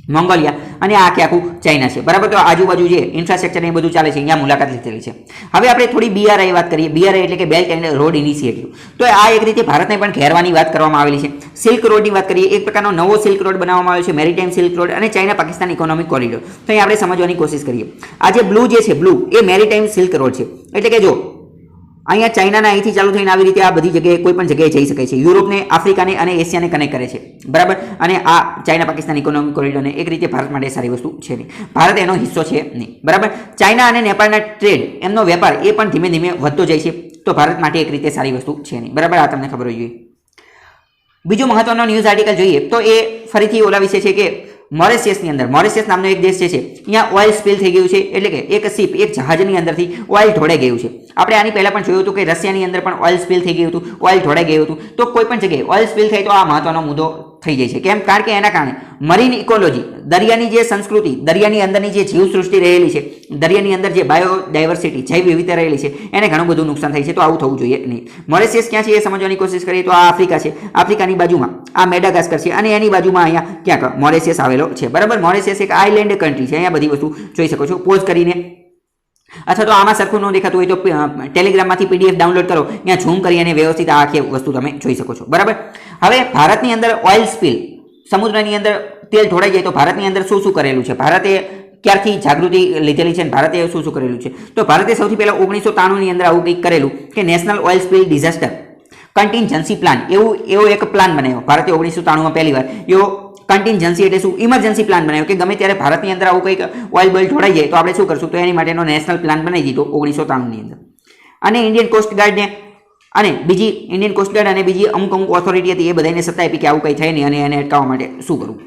મંગોલિયા અને આ આખું ચાઇના છે. બરાબર, તો આજુબાજુ જે ઇન્ફ્રાસ્ટ્રક્ચર એ બધું ચાલે છે, અહીંયા મુલાકાત લીધેલી છે. હવે આપણે થોડી BRI વાત કરીએ. BRI એટલે કે બેલ્ટ એન્ડ રોડ ઇનિશિયેટિવ. તો આ એક રીતે ભારતને પણ ઘેરવાની વાત કરવામાં આવેલી છે. સિલ્ક રોડની વાત કરીએ, એક પ્રકારનો નવો સિલ્ક રોડ બનાવવામાં આવ્યો છે, મેરીટાઈમ સિલ્ક રોડ અને ચાઇના પાકિસ્તાન ઇકોનોમિક કોરિડોર. તો અહીં આપણે સમજવાની કોશિશ કરીએ. આ જે બ્લુ જે છે, બ્લુ એ મેરીટાઈમ સિલ્ક રોડ છે. એટલે કે જો અહીંયા ચાઇનાના અહીંથી ચાલુ થઈને આવી રીતે આ બધી જગ્યાએ કોઈ પણ જગ્યાએ જઈ શકાય છે. યુરોપને, આફ્રિકાને અને એશિયાને કનેક્ટ કરે છે. બરાબર, અને આ ચાઇના પાકિસ્તાન ઇકોનોમિક કોરિડોરને એક રીતે ભારત માટે સારી વસ્તુ છે નહીં. ભારત એનો હિસ્સો છે નહીં. બરાબર, ચાઇના અને નેપાળના ટ્રેડ, એમનો વેપાર એ પણ ધીમે ધીમે વધતો જાય છે. તો ભારત માટે એક રીતે સારી વસ્તુ છે નહીં. બરાબર, આ તમને ખબર હોવી જોઈએ. બીજો મહત્વનો ન્યૂઝ આર્ટિકલ જોઈએ તો એ ફરીથી ઓલા વિશે છે કે મોરિશિયસની અંદર, મોરિશિયસ નામનો એક દેશ છે, અહીંયા ઓઇલ સ્પિલ થઈ ગયું છે, એટલે કે એક શિપ, એક જહાજની અંદરથી ઓઇલ ઢોળાઈ ગયું છે. આપણે આની પહેલા પણ જોયું હતું કે રશિયાની અંદર પણ ઓઇલ સ્પિલ થઈ ગયું હતું, ઓઇલ ઢોળાઈ ગયું હતું. તો કોઈ પણ જગ્યાએ ઓઇલ સ્પિલ થાય તો આ મહત્વનો મુદ્દો થઈ જાય છે. કેમ? કારણ કે એના કારણે મરીન ઇકોલોજી, દરિયાની જે સંસ્કૃતિ, દરિયાની અંદરની જે જીવસૃષ્ટિ રહેલી છે, દરિયાની અંદર જે બાયોડાયવર્સિટી, જૈવ વિવિધતા રહેલી છે, એને ઘણું બધું નુકસાન થાય છે. તો આવું થવું જોઈએ નહીં. મોરિશિયસ ક્યાં છે એ સમજવાની કોશિશ કરીએ તો આ આફ્રિકા છે. આફ્રિકાની બાજુમાં આ મેડાગાસ્કર છે અને એની બાજુમાં અહીંયા ક્યાંક મોરિશિયસ આવેલો છે. બરાબર? મોરિશિયસ એક આઇલેન્ડ કન્ટ્રી છે. અહીંયા બધી વસ્તુ જોઈ શકો છો. પોઝ કરીને અથવા તો આમાં સરખું ન દેખાતું હોય તો ટેલિગ્રામમાંથી PDF ડાઉનલોડ કરો, ત્યાં ઝૂમ કરી અને વ્યવસ્થિત આ આખી વસ્તુ તમે જોઈ શકો છો. બરાબર? હવે ભારતની અંદર ઓઇલ સ્પિલ, સમુદ્રની અંદર તેલ ઢોળાઈ જાય તો ભારતની અંદર શું શું કરેલું છે, ભારતે ક્યારથી જાગૃતિ લીધેલી છે અને ભારતે શું શું કરેલું છે? તો ભારતે સૌથી પહેલા 1993ની અંદર આવું કંઈક કરેલું કે national oil spill disaster contingency plan, એવો એક પ્લાન બનાવ્યો ભારતે 1993માં પહેલી વાર. એવો કન્ટિન્જન્સી એટલે શું? ઇમરજન્સી પ્લાન બનાવ્યો કે ગમે ત્યારે ભારતની અંદર આવું કંઈક ઓઇલ બોઇલ ઢોળાઈ જાય તો આપણે શું કરશું? તો એની માટેનો નેશનલ પ્લાન બનાવી દીધો 1993ની અંદર. અને ઇન્ડિયન કોસ્ટગાર્ડને અને બીજી ઇન્ડિયન કોસ્ટગાર્ડ અને બીજી અમુક ઓથોરિટી હતી, એ બધાને સત્તા આપી કે આવું કંઈ થાય નહીં અને એને અટકાવવા માટે શું કરવું.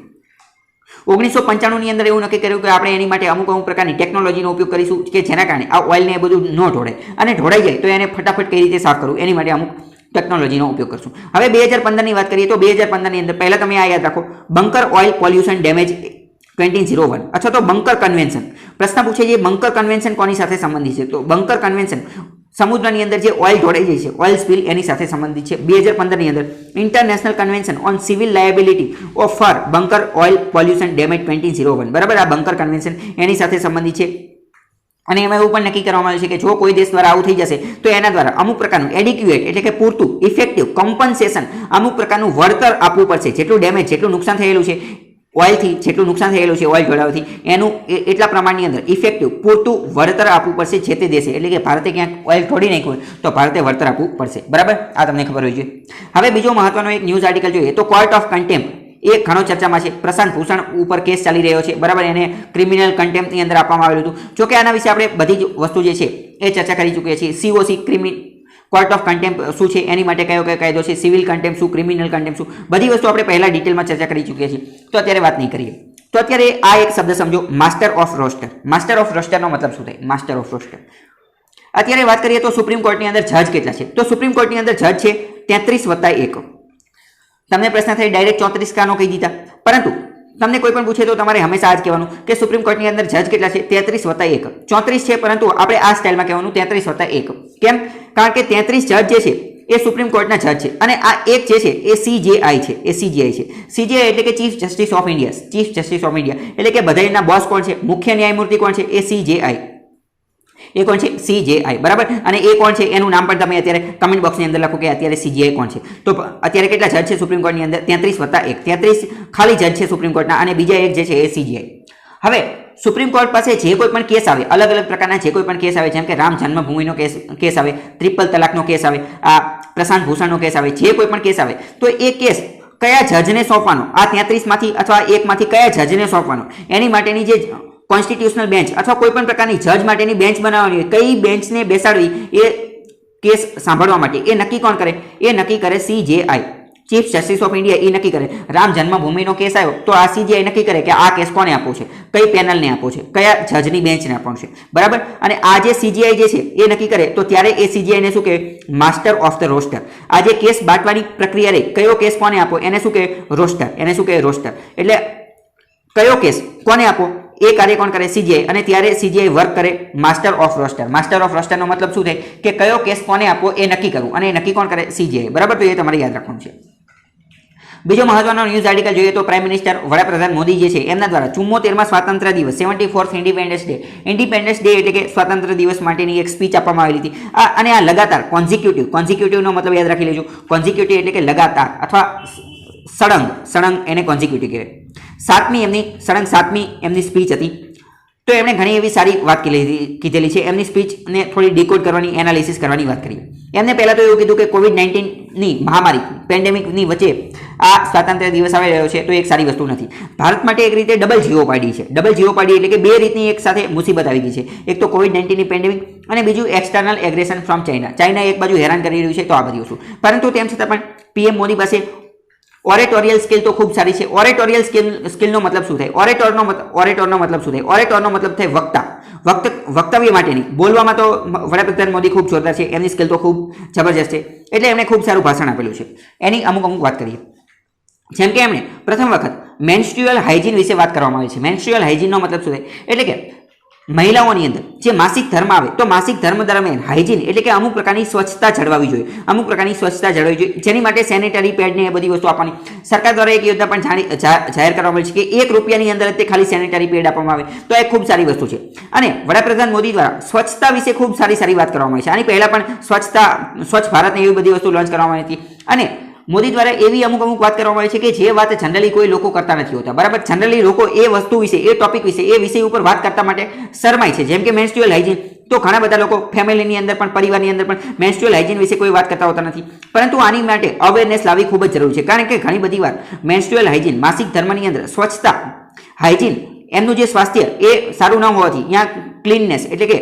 1995ની અંદર એવું નક્કી કર્યું કે આપણે એની માટે અમુક પ્રકારની ટેકનોલોજીનો ઉપયોગ કરીશું કે જેના કારણે આ ઓઇલને એ બધું ન ઢોળે, અને ઢોળાઈ જાય તો એને ફટાફટ કઈ રીતે સાફ કરવું એની માટે અમુક ટેકનોલોજીનો ઉપયોગ કરશું. હવે 2015ની વાત કરીએ તો 2015ની અંદર પહેલા તમે આ યાદ રાખો, બંકર ઓઇલ પોલ્યુશન ડેમેજ 2001 અથવા તો બંકર કન્વેન્શન. પ્રશ્ન પૂછે છે બંકર કન્વેન્શન કોની સાથે સંબંધિત છે? તો બંકર કન્વેન્શન સમુદ્રની અંદર જે ઓઇલ ઢોળાઈ જાય છે, ઓઇલ સ્પિલ, એની સાથે સંબંધિત છે. 2015ની અંદર international convention on civil liability of for bunker oil pollution damage 2001. બરાબર? આ બંકર કન્વેન્શન એની સાથે સંબંધિત છે. અને એમાં એવું પણ નક્કી કરવામાં આવ્યું છે કે જો કોઈ દેશ દ્વારા આવું થઈ જશે તો એના દ્વારા અમુક પ્રકારનું એડિક્યુએટ એટલે કે પૂરતું ઇફેક્ટિવ કોમ્પન્સેશન, અમુક પ્રકારનું વળતર આપવું પડશે. જેટલું ડેમેજ, જેટલું નુકસાન થયેલું છે ઓઇલથી, જેટલું નુકસાન થયેલું છે ઓઇલ ઢોળાવથી, એનું એટલા પ્રમાણની અંદર ઇફેક્ટિવ પૂરતું વળતર આપવું પડશે જે તે દેશે. એટલે કે ભારતે ક્યાંક ઓઇલ ઢોળી નાખ્યું હોય તો ભારતે વળતર આપવું પડશે. બરાબર? આ તમને ખબર હોય છે. હવે બીજો મહત્વનો એક ન્યૂઝ આર્ટિકલ જોઈએ તો કોર્ટ ઓફ કન્ટેમ્પ્ટ એ ઘણો ચર્ચામાં છે. પ્રશાંત ભૂષણ ઉપર કેસ ચાલી રહ્યો છે. બરાબર? એને ક્રિમિનલ કન્ટેમ્પ્ટની અંદર આપવામાં આવેલું હતું. જોકે આના વિશે આપણે બધી જ વસ્તુ જે છે એ ચર્ચા કરી ચૂક્યા છીએ. COC કોર્ટ ઓફ કન્ટેમ્પ્ટ શું છે, એની માટે કયો કાયદો છે, સિવિલ કન્ટેમ્પ્ટ શું, ક્રિમિનલ કન્ટેમ્પ્ટ શું, બધી વસ્તુ આપણે પહેલા ડિટેલમાં ચર્ચા કરી ચૂક્યા છીએ. તો અત્યારે વાત નહીં કરીએ. તો અત્યારે આ એક શબ્દ સમજો, master of roster. Master of રોસ્ટરનો મતલબ શું થાય? Master of roster. અત્યારે વાત કરીએ તો સુપ્રીમ કોર્ટની અંદર જજ કેટલા છે? તો સુપ્રીમ કોર્ટની અંદર જજ છે 33+1. તમને પ્રશ્ન થાય ડાયરેક્ટ 34 કાનો કહી દીધા, પરંતુ તમને કોઈ પણ પૂછે તો તમારે હંમેશા આ જ કહેવાનું કે સુપ્રીમ કોર્ટની અંદર જજ કેટલા છે? 33+1. 34 છે, પરંતુ આપણે આ સ્ટાઇલમાં કહેવાનું 33+1. કેમ? કારણ કે 33 જજ જે છે એ સુપ્રીમ કોર્ટના જજ છે અને આ એક જે છે એ CJI છે. એ CJI છે. CJI એટલે કે chief justice of India. Chief justice of India એટલે કે બધાના બોસ કોણ છે? મુખ્ય ન્યાયમૂર્તિ કોણ છે? એ CJI. એ કોણ છે? CJI. બરાબર? અને એ કોણ છે એનું નામ પણ તમે અત્યારે કમેન્ટ બોક્સની અંદર લખો કે અત્યારે CJI કોણ છે. તો અત્યારે કેટલા જજ છે સુપ્રીમ કોર્ટની અંદર? 33+1. 33 ખાલી જજ છે સુપ્રીમ કોર્ટના અને બીજા એક જે છે એ CJI. હવે સુપ્રીમ કોર્ટ પાસે જે કોઈ પણ કેસ આવે, અલગ અલગ પ્રકારના જે કોઈ પણ કેસ આવે, જેમ કે રામ જન્મભૂમિનો કેસ આવે, ટ્રિપલ તલાકનો કેસ આવે, આ પ્રશાંત ભૂષણનો કેસ આવે, જે કોઈ પણ કેસ આવે તો એ કેસ કયા જજને સોંપવાનો? આ 33માંથી અથવા એકમાંથી કયા જજને સોંપવાનો? એની માટેની જે કોન્સ્ટિટ્યુશનલ બેન્ચ અથવા કોઈ પણ પ્રકારની જજ માટેની બેન્ચ બનાવવાની હોય, કઈ બેન્ચને બેસાડવી એ કેસ સાંભળવા માટે, એ નક્કી કોણ કરે? એ નક્કી કરે CJI, chief justice of India. એ નક્કી કરે. રામ જન્મભૂમિનો કેસ આવ્યો તો આ CJI નક્કી કરે કે આ કેસ કોને આપવો છે, કઈ પેનલને આપવો છે, કયા જજની બેન્ચને આપવાનો છે. બરાબર? અને આ જે CJI જે છે એ નક્કી કરે તો ત્યારે એ CJI ને શું કહે? Master of the roster. આ જે કેસ બાંટવાની પ્રક્રિયા રહી, કયો કેસ કોને આપો એને શું કહે? રોસ્ટર. એને શું કહે? રોસ્ટર. એટલે કયો કેસ કોને આપો એ કાર્ય કોણ કરે? CJI. અને ત્યારે CJI વર્ક કરે master of roster. Master of રોસ્ટરનો મતલબ શું થાય? કે કયો કેસ કોને આપવો એ નક્કી કરવું, અને એ નક્કી કોણ કરે? CJI. બરાબર? તો એ તમારે યાદ રાખવાનું છે. બીજો મહત્વનો ન્યૂઝ આર્ટિકલ જોઈએ તો પ્રાઇમ મિનિસ્ટર વડાપ્રધાન મોદી જે છે એમના દ્વારા 74મા સ્વાતંત્ર્ય દિવસ 74th independence day. Independence day એટલે કે સ્વાતંત્ર્ય દિવસ માટેની એક સ્પીચ આપવામાં આવેલી હતી. અને આ લગાતાર કોન્ઝિક્યુટિવનો મતલબ યાદ રાખી લેજો. કોન્ઝિક્યુટિવ એટલે કે લગાતાર અથવા સળંગ એને કોન્ઝિક્યુટિવ કહેવાય. સળંગ એમની સ્પીચ હતી. તો એમણે ઘણી એવી સારી વાત કીધેલી છે. એમની સ્પીચને થોડી ડીકોડ કરવાની, એનાલિસિસ કરવાની વાત કરી. એમને પહેલાં તો એવું કીધું કે COVID-19ની મહામારી, પેન્ડેમિકની વચ્ચે આ સ્વાતંત્ર્ય દિવસ આવી રહ્યો છે તો એક સારી વસ્તુ નથી. ભારત માટે એક રીતે ડબલ જીઓ પાડી છે. ડબલ જીઓ પાડી એટલે કે બે રીતની એક સાથે મુસીબત આવી ગઈ છે. એક તો COVID-19ની પેન્ડેમિક અને બીજું external aggression from China. China એક બાજુ હેરાન કરી રહ્યું છે તો આ બધી વસ્તુ. પરંતુ તેમ છતાં પણ PM મોદી પાસે ઓરેટોરિયલ સ્કિલ તો ખૂબ સારી છે. ઓરેટોરિયલ સ્કિલનો મતલબ શું થાય? ઓરેટોરનો મતલબ શું થાય? ઓરેટોરનો મતલબ થાય વક્તવ્ય માટેની. બોલવામાં તો વડાપ્રધાન મોદી ખૂબ જોરદાર છે, એમની સ્કિલ તો ખૂબ જબરજસ્ત છે, એટલે એમણે ખૂબ સારું ભાષણ આપેલું છે. એની અમુક વાત કરીએ. જેમ કે એમણે પ્રથમ વખત મેન્સ્ટ્રુઅલ હાઇજીન વિશે વાત કરવામાં આવી છે. મેન્સ્ટ્રુઅલ હાઇજીનનો મતલબ શું થાય? એટલે કે મહિલાઓની અંદર જે માસિક ધર્મ આવે તો માસિક ધર્મ દરમિયાન હાઇજીન એટલે કે અમુક પ્રકારની સ્વચ્છતા જળવાવી જોઈએ. અમુક પ્રકારની સ્વચ્છતા જળવાવી જોઈએ, જેની માટે સેનિટરી પેડ ને એ બધી વસ્તુ આપવાની. સરકાર દ્વારા એક યોજના પણ જાહેર કરવામાં આવી છે કે ₹1 અંદર જ તે ખાલી સેનિટરી પેડ આપવામાં આવે, તો એ ખૂબ સારી વસ્તુ છે. અને વડાપ્રધાન મોદી દ્વારા સ્વચ્છતા વિશે ખૂબ સારી વાત કરવામાં આવી છે. આની પહેલા પણ સ્વચ્છ ભારત ને એવી બધી વસ્તુ લોન્ચ કરવામાં આવી હતી. અને મોદી દ્વારા એવી અમુક વાત કરવામાં આવી છે કે જે વાત જનરલી કોઈ લોકો કરતા નથી હોતા. બરાબર, જનરલી લોકો એ વસ્તુ વિશે, એ ટોપિક વિશે, એ વિષય ઉપર વાત કરતા માટે શરમાય છે. જેમ કે મેન્સ્ટ્રુઅલ હાઇજીન, તો ઘણા બધા લોકો ફેમિલીની અંદર પણ, પરિવારની અંદર પણ મેન્સ્ટ્રુઅલ હાઇજીન વિશે કોઈ વાત કરતા હોતા નથી. પરંતુ આની માટે અવેરનેસ લાવવી ખૂબ જ જરૂરી છે, કારણ કે ઘણી બધી વાર મેન્સ્ટ્રુઅલ હાઇજીન, માસિક ધર્મની અંદર સ્વચ્છતા, હાઇજીન, એમનું જે સ્વાસ્થ્ય એ સારું ન હોવાથી, ત્યાં ક્લીનનેસ એટલે કે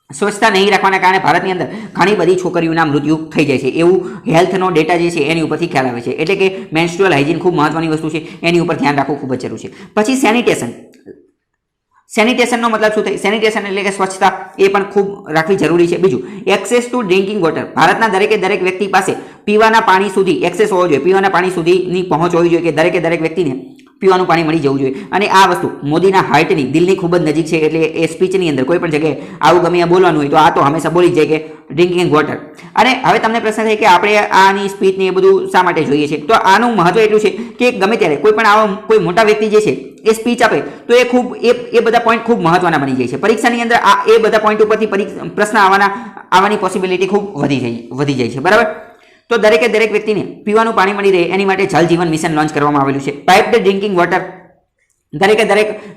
સ્વચ્છતા નહીં રાખવાના કારણે ભારતની અંદર ઘણી બધી છોકરીઓના મૃત્યુ થઈ જાય છે. એવું હેલ્થનો ડેટા જે છે એની ઉપરથી ખ્યાલ આવે છે. એટલે કે મેન્સ્ટ્રુઅલ હાઇજીન ખૂબ મહત્વની વસ્તુ છે, એની ઉપર ધ્યાન રાખવું ખૂબ જ જરૂરી છે. પછી સેનિટેશનનો મતલબ શું થાય? સેનિટેશન એટલે કે સ્વચ્છતા, એ પણ ખૂબ રાખવી જરૂરી છે. બીજું, એક્સેસ ટુ ડ્રિંકિંગ વોટર. ભારતના દરેક વ્યક્તિ પાસે પીવાના પાણી સુધી એક્સેસ હોવો જોઈએ, પીવાના પાણી સુધીની પહોંચ હોવી જોઈએ, કે દરેક વ્યક્તિને પીવાનું પાણી મળી જવું જોઈએ. અને આ વસ્તુ મોદીના હાર્ટની, દિલની ખૂબ જ નજીક છે. એટલે એ સ્પીચની અંદર કોઈ પણ જગ્યાએ આવું ગમે બોલવાનું હોય તો આ તો હંમેશા બોલી જ જાય કે ડ્રિંકિંગ વોટર. અને હવે તમને પ્રશ્ન થાય કે આપણે આની સ્પીચને એ બધું શા માટે જોઈએ છે? તો આનું મહત્વ એટલું છે કે ગમે ત્યારે કોઈ પણ આવો કોઈ મોટા વ્યક્તિ જે છે એ સ્પીચ આપે તો એ બધા પોઈન્ટ ખૂબ મહત્વના બની જાય છે. પરીક્ષાની અંદર એ બધા પોઈન્ટ ઉપરથી પ્રશ્ન આવવાની પોસિબિલિટી ખૂબ વધી જાય છે. બરાબર, તો દરેક વ્યક્તિને પીવાનું પાણી મળી રહે એની માટે જલ જીવન મિશન લોન્ચ કરવામાં આવેલું છે. પાઇપ્ડ ડ્રિંકિંગ વોટર, દરેક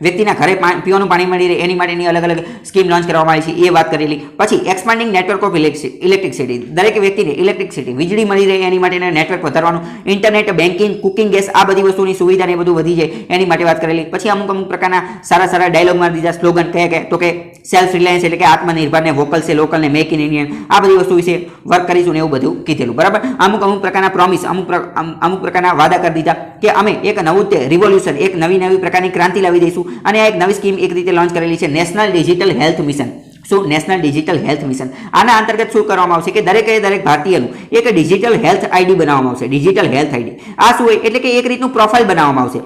વ્યક્તિના ઘરે પીવાનું પાણી મળી રહે એની માટેની અલગ સ્કીમ લોન્ચ કરવામાં આવી છે, એ વાત કરેલી. પછી એક્સપાન્ડિંગ નેટવર્ક ઓફ ઇલેક્ટ્રિસિટી, દરેક વ્યક્તિને ઇલેક્ટ્રિસિટી, વીજળી મળી રહે એની માટેના નેટવર્ક વધારવાનું. ઇન્ટરનેટ, બેન્કિંગ, કુકિંગ ગેસ, આ બધી વસ્તુની સુવિધા ને બધું વધી જાય એની માટે વાત કરેલી. પછી અમુક પ્રકારના સારા ડાયલોગ મારી દીધા, સ્લોગન કયા તો કે સેલ્ફ રિલાયન્સ એટલે કે આત્મનિર્ભર ને, વોકલ છે લોકલ ને, મેક ઇન ઇન્ડિયન, આ બધી વસ્તુ વિશે વર્ક કરીશું ને એવું બધું કીધેલું. બરાબર, અમુક પ્રકારના પ્રોમિસ, અમુક પ્રકારના વાદા કરી દીધા કે અમે એક નવું રિવોલ્યુશન, એક નવી પ્રકારની ક્રાંતિ લાવી દઈશું. અને આ એક નવી સ્કીમ એક રીતે લોન્ચ કરેલી છે, નેશનલ ડિજિટલ હેલ્થ મિશન. શું? National digital health mission. આના અંતર્ગત શું કરવામાં આવશે કે દરેક ભારતીયનું એક ડિજિટલ હેલ્થ આઈડી બનાવવામાં આવશે. ડિજિટલ હેલ્થ આઈડી આ શું હોય? એટલે કે એક રીતનું પ્રોફાઇલ બનાવવામાં આવશે,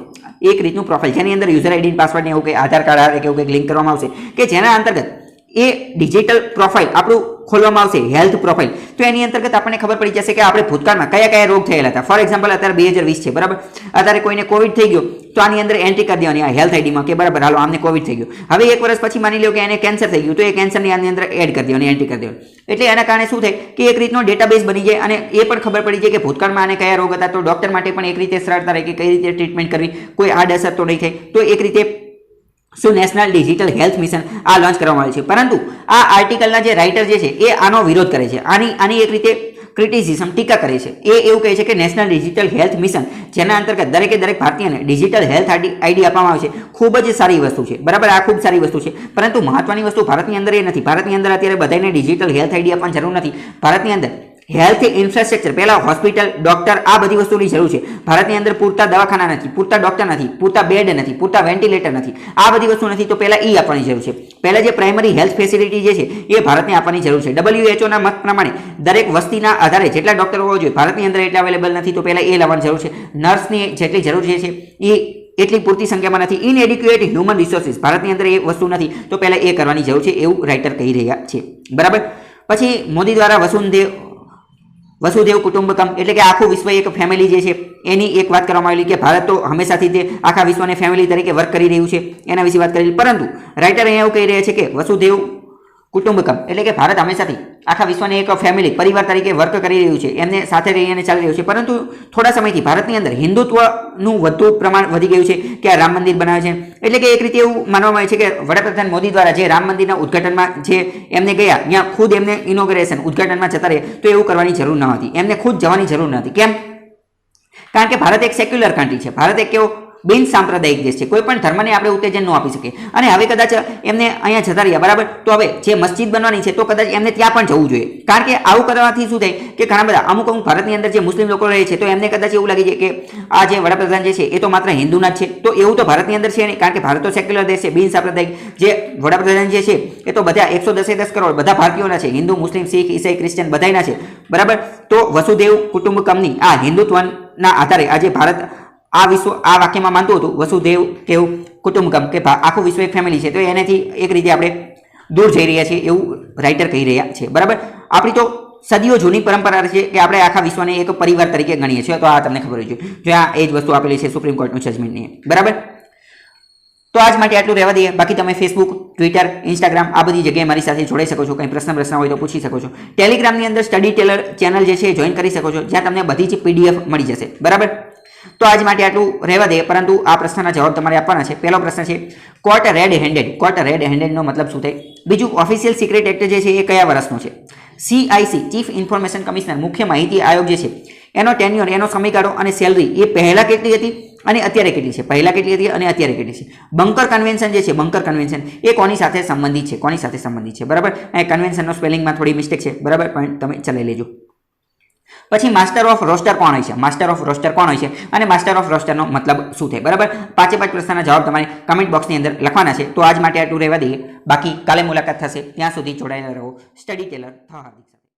એક રીતનું પ્રોફાઇલ જેની અંદર યુઝર આઈડી, પાસવર્ડ ને એવું કે આધાર કાર્ડ આવે કે એવું કંઈક લિંક કરવામાં આવશે, કે જેના અંતર્ગત એ ડિજિટલ પ્રોફાઇલ આપણું ખોલવામાં આવશે, હેલ્થ પ્રોફાઇલ. તો એની અંતર્ગત આપણને ખબર પડી જશે કે આપણે ભૂતકાળમાં કયા રોગ થયેલા હતા. ફોર એક્ઝામ્પલ અત્યારે 2020 છે, બરાબર, અત્યારે કોઈને કોવિડ થઈ ગયો તો આની અંદર એન્ટ્રી કરી દેવાની આ હેલ્થ આઈડીમાં કે બરાબર હાલો આમને કોવિડ થઈ ગયો. હવે 1 વર્ષ પછી માની લો કે એને કેન્સર થઈ ગયું તો એ કેન્સરની આની અંદર એડ કરી દેવાની, એન્ટ્રી કરી દેવાની. એટલે એના કારણે શું થાય કે એક રીતનો ડેટાબેઝ બની જાય અને એ પણ ખબર પડી જાય કે ભૂતકાળમાં આને કયા રોગ હતા. તો ડોક્ટર માટે પણ એક રીતે સરળતા રહે કે કઈ રીતે ટ્રીટમેન્ટ કરવી, કોઈ આડઅસર તો નહીં થાય. તો એક રીતે શું નેશનલ ડિજિટલ હેલ્થ મિશન આ લોન્ચ કરવામાં આવ્યું છે. પરંતુ આ આર્ટિકલના જે રાઇટર જે છે એ આનો વિરોધ કરે છે, આની એક રીતે ક્રિટિસિઝમ, ટીકા કરે છે. એ એવું કહે છે કે નેશનલ ડિજિટલ હેલ્થ મિશન જેના અંતર્ગત દરેક ભારતીયને ડિજિટલ હેલ્થ આઈડી આપવામાં આવે છે, ખૂબ જ સારી વસ્તુ છે. બરાબર, આ ખૂબ સારી વસ્તુ છે. પરંતુ મહત્વની વસ્તુ ભારતની અંદર એ નથી. ભારતની અંદર અત્યારે બધાને ડિજિટલ હેલ્થ આઈડી આપવાની જરૂર નથી. ભારતની અંદર હેલ્થ ઇન્ફ્રાસ્ટ્રક્ચર, પહેલા હોસ્પિટલ, ડોક્ટર, આ બધી વસ્તુની જરૂર છે. ભારતની અંદર પૂરતા દવાખાના નથી, પૂરતા ડોક્ટર નથી, પૂરતા બેડ નથી, પૂરતા વેન્ટિલેટર નથી, આ બધી વસ્તુ નથી. તો પહેલા એ આપવાની જરૂર છે. પહેલા જે પ્રાઇમરી હેલ્થ ફેસિલિટી જે છે એ ભારતને આપવાની જરૂર છે. WHO ના મત પ્રમાણે દરેક વસ્તીના આધારે જેટલા ડોક્ટર હોવા જોઈએ ભારતની અંદર એટલા અવેલેબલ નથી. તો પહેલા એ લાવવાની જરૂર છે. નર્સની જેટલી જરૂર છે એ એટલી પૂરતી સંખ્યામાં નથી. ઇનએડિક્યુએટ હ્યુમન રિસોર્સિસ, ભારતની અંદર એ વસ્તુ નથી. તો પહેલા એ કરવાની જરૂર છે, એવું રાઇટર કહી રહ્યા છે. બરાબર, પછી મોદી દ્વારા વસુદેવ કુટુંબકમ એટલે કે આખું વિશ્વ એક ફેમિલી જે છે એની એક વાત કરવામાં આવેલી કે ભારત તો હંમેશાથી તે આખા વિશ્વને ફેમિલી તરીકે વર્ક કરી રહ્યું છે, એના વિશે વાત કરેલી. પરંતુ રાઇટર અહીંયા એવું કહી રહ્યા છે કે વસુદેવ કુટુંબકમ એટલે કે ભારત હંમેશાથી આખા વિશ્વને એક ફેમિલી, પરિવાર તરીકે વર્ક કરી રહ્યું છે, એમને સાથે રહીને ચાલી રહ્યું છે. પરંતુ થોડા સમયથી ભારતની અંદર હિન્દુત્વનું વધુ પ્રમાણ વધી ગયું છે કે આ રામ મંદિર બનાવે છે. એટલે કે એક રીતે એવું માનવામાં આવે છે કે વડાપ્રધાન મોદી દ્વારા જે રામ મંદિરના ઉદ્ઘાટનમાં જે એમને ગયા, ત્યાં ખુદ એમને ઇનોગ્રેશન ઉદ્ઘાટનમાં જતા રહે તો એવું કરવાની જરૂર ન હતી. એમને ખુદ જવાની જરૂર ન હતી. કેમ? કારણ કે ભારત એક સેક્યુલર કન્ટ્રી છે. ભારત એક કેવો બિન સાંપ્રદાયિક દેશ છે, કોઈ પણ ધર્મને આપણે ઉત્તેજન ન આપી શકીએ. અને હવે કદાચ એમને અહીંયા જતા રહ્યા, બરાબર, તો હવે જે મસ્જિદ બનવાની છે તો કદાચ એમને ત્યાં પણ જવું જોઈએ. કારણ કે આવું કરવાથી શું થાય કે ઘણા બધા અમુક ભારતની અંદર જે મુસ્લિમ લોકો રહે છે તો એમને કદાચ એવું લાગે છે કે આ જે વડાપ્રધાન જે છે એ તો માત્ર હિન્દુના જ છે. તો એવું તો ભારતની અંદર છે નહીં, કારણ કે ભારત તો સેક્યુલર દેશ છે, બિન સાંપ્રદાયિક. જે વડાપ્રધાન જે છે એ તો બધા 110 કરોડ બધા ભારતીયોના છે, હિન્દુ, મુસ્લિમ, શીખ, ઈસાઈ, ક્રિશ્ચિયન બધાના છે, બરાબર. તો વસુદેવ કુટુંબકમની આ હિન્દુત્વના આધારે આજે ભારત આ વિશ્વ આ વાક્યમાં માનતું હતું, વસુદેવ કેવું કુટુંબકમ, કે આખું વિશ્વ એક ફેમિલી છે. તો એનાથી એક રીતે આપણે દૂર જઈ રહ્યા છીએ એવું રાઇટર કહી રહ્યા છે, બરાબર. આપણી તો સદીઓ જૂની પરંપરા છે કે આપણે આખા વિશ્વને એક પરિવાર તરીકે ગણીએ છીએ. તો આ તમને ખબર હોય છે, જો આ એ જ વસ્તુ આપેલી છે સુપ્રીમ કોર્ટનું જજમેન્ટની, બરાબર. તો આજ માટે આટલું રહેવા દઈએ. બાકી તમે ફેસબુક, ટ્વિટર, ઇન્સ્ટાગ્રામ આ બધી જગ્યાએ મારી સાથે જોડાઈ શકો છો. કંઈ પ્રશ્ન હોય તો પૂછી શકો છો. ટેલિગ્રામની અંદર સ્ટડી ટેલર ચેનલ જે છે એ જોઈન કરી શકો છો, જ્યાં તમને બધી જ PDF મળી જશે, બરાબર. તો આજ માટે આટલું રહેવા દઈએ, પરંતુ આ પ્રશ્નના જવાબ તમારે આપવાના છે. પહેલો પ્રશ્ન છે caught red handed. Caught red હેન્ડેડનો મતલબ શું થાય? બીજું, ઓફિશિયલ સિક્રેટ એક્ટ જે છે એ કયા વર્ષનો છે? CIC ચીફ ઇન્ફોર્મેશન કમિશનર, મુખ્ય માહિતી આયોગ જે છે એનો ટેન્યુઅર, એનો સમયગાળો અને સેલરી એ પહેલા કેટલી હતી અને અત્યારે કેટલી છે? પહેલા કેટલી હતી અને અત્યારે કેટલી છે? બંકર કન્વેન્શન જે છે, બંકર કન્વેન્શન એ કોની સાથે સંબંધિત છે? કોની સાથે સંબંધિત છે, બરાબર. એ કન્વેન્શનનો સ્પેલિંગમાં થોડી મિસ્ટેક છે, બરાબર, પણ તમે ચલાવી લેજો. પછી માસ્ટર ઓફ રોસ્ટર કોણ હોય છે? માસ્ટર ઓફ રોસ્ટર કોણ હોય છે અને માસ્ટર ઓફ રોસ્ટરનો મતલબ શું થાય, બરાબર. 5 પ્રશ્નના જવાબ તમારે કમેન્ટ બોક્સની અંદર લખવાના છે. તો આજ માટે આટલું રહેવા દઈએ. બાકી કાલે મુલાકાત થશે, ત્યાં સુધી જોડાયેલા રહો સ્ટડી ટેલર હાર્દિક સાથે.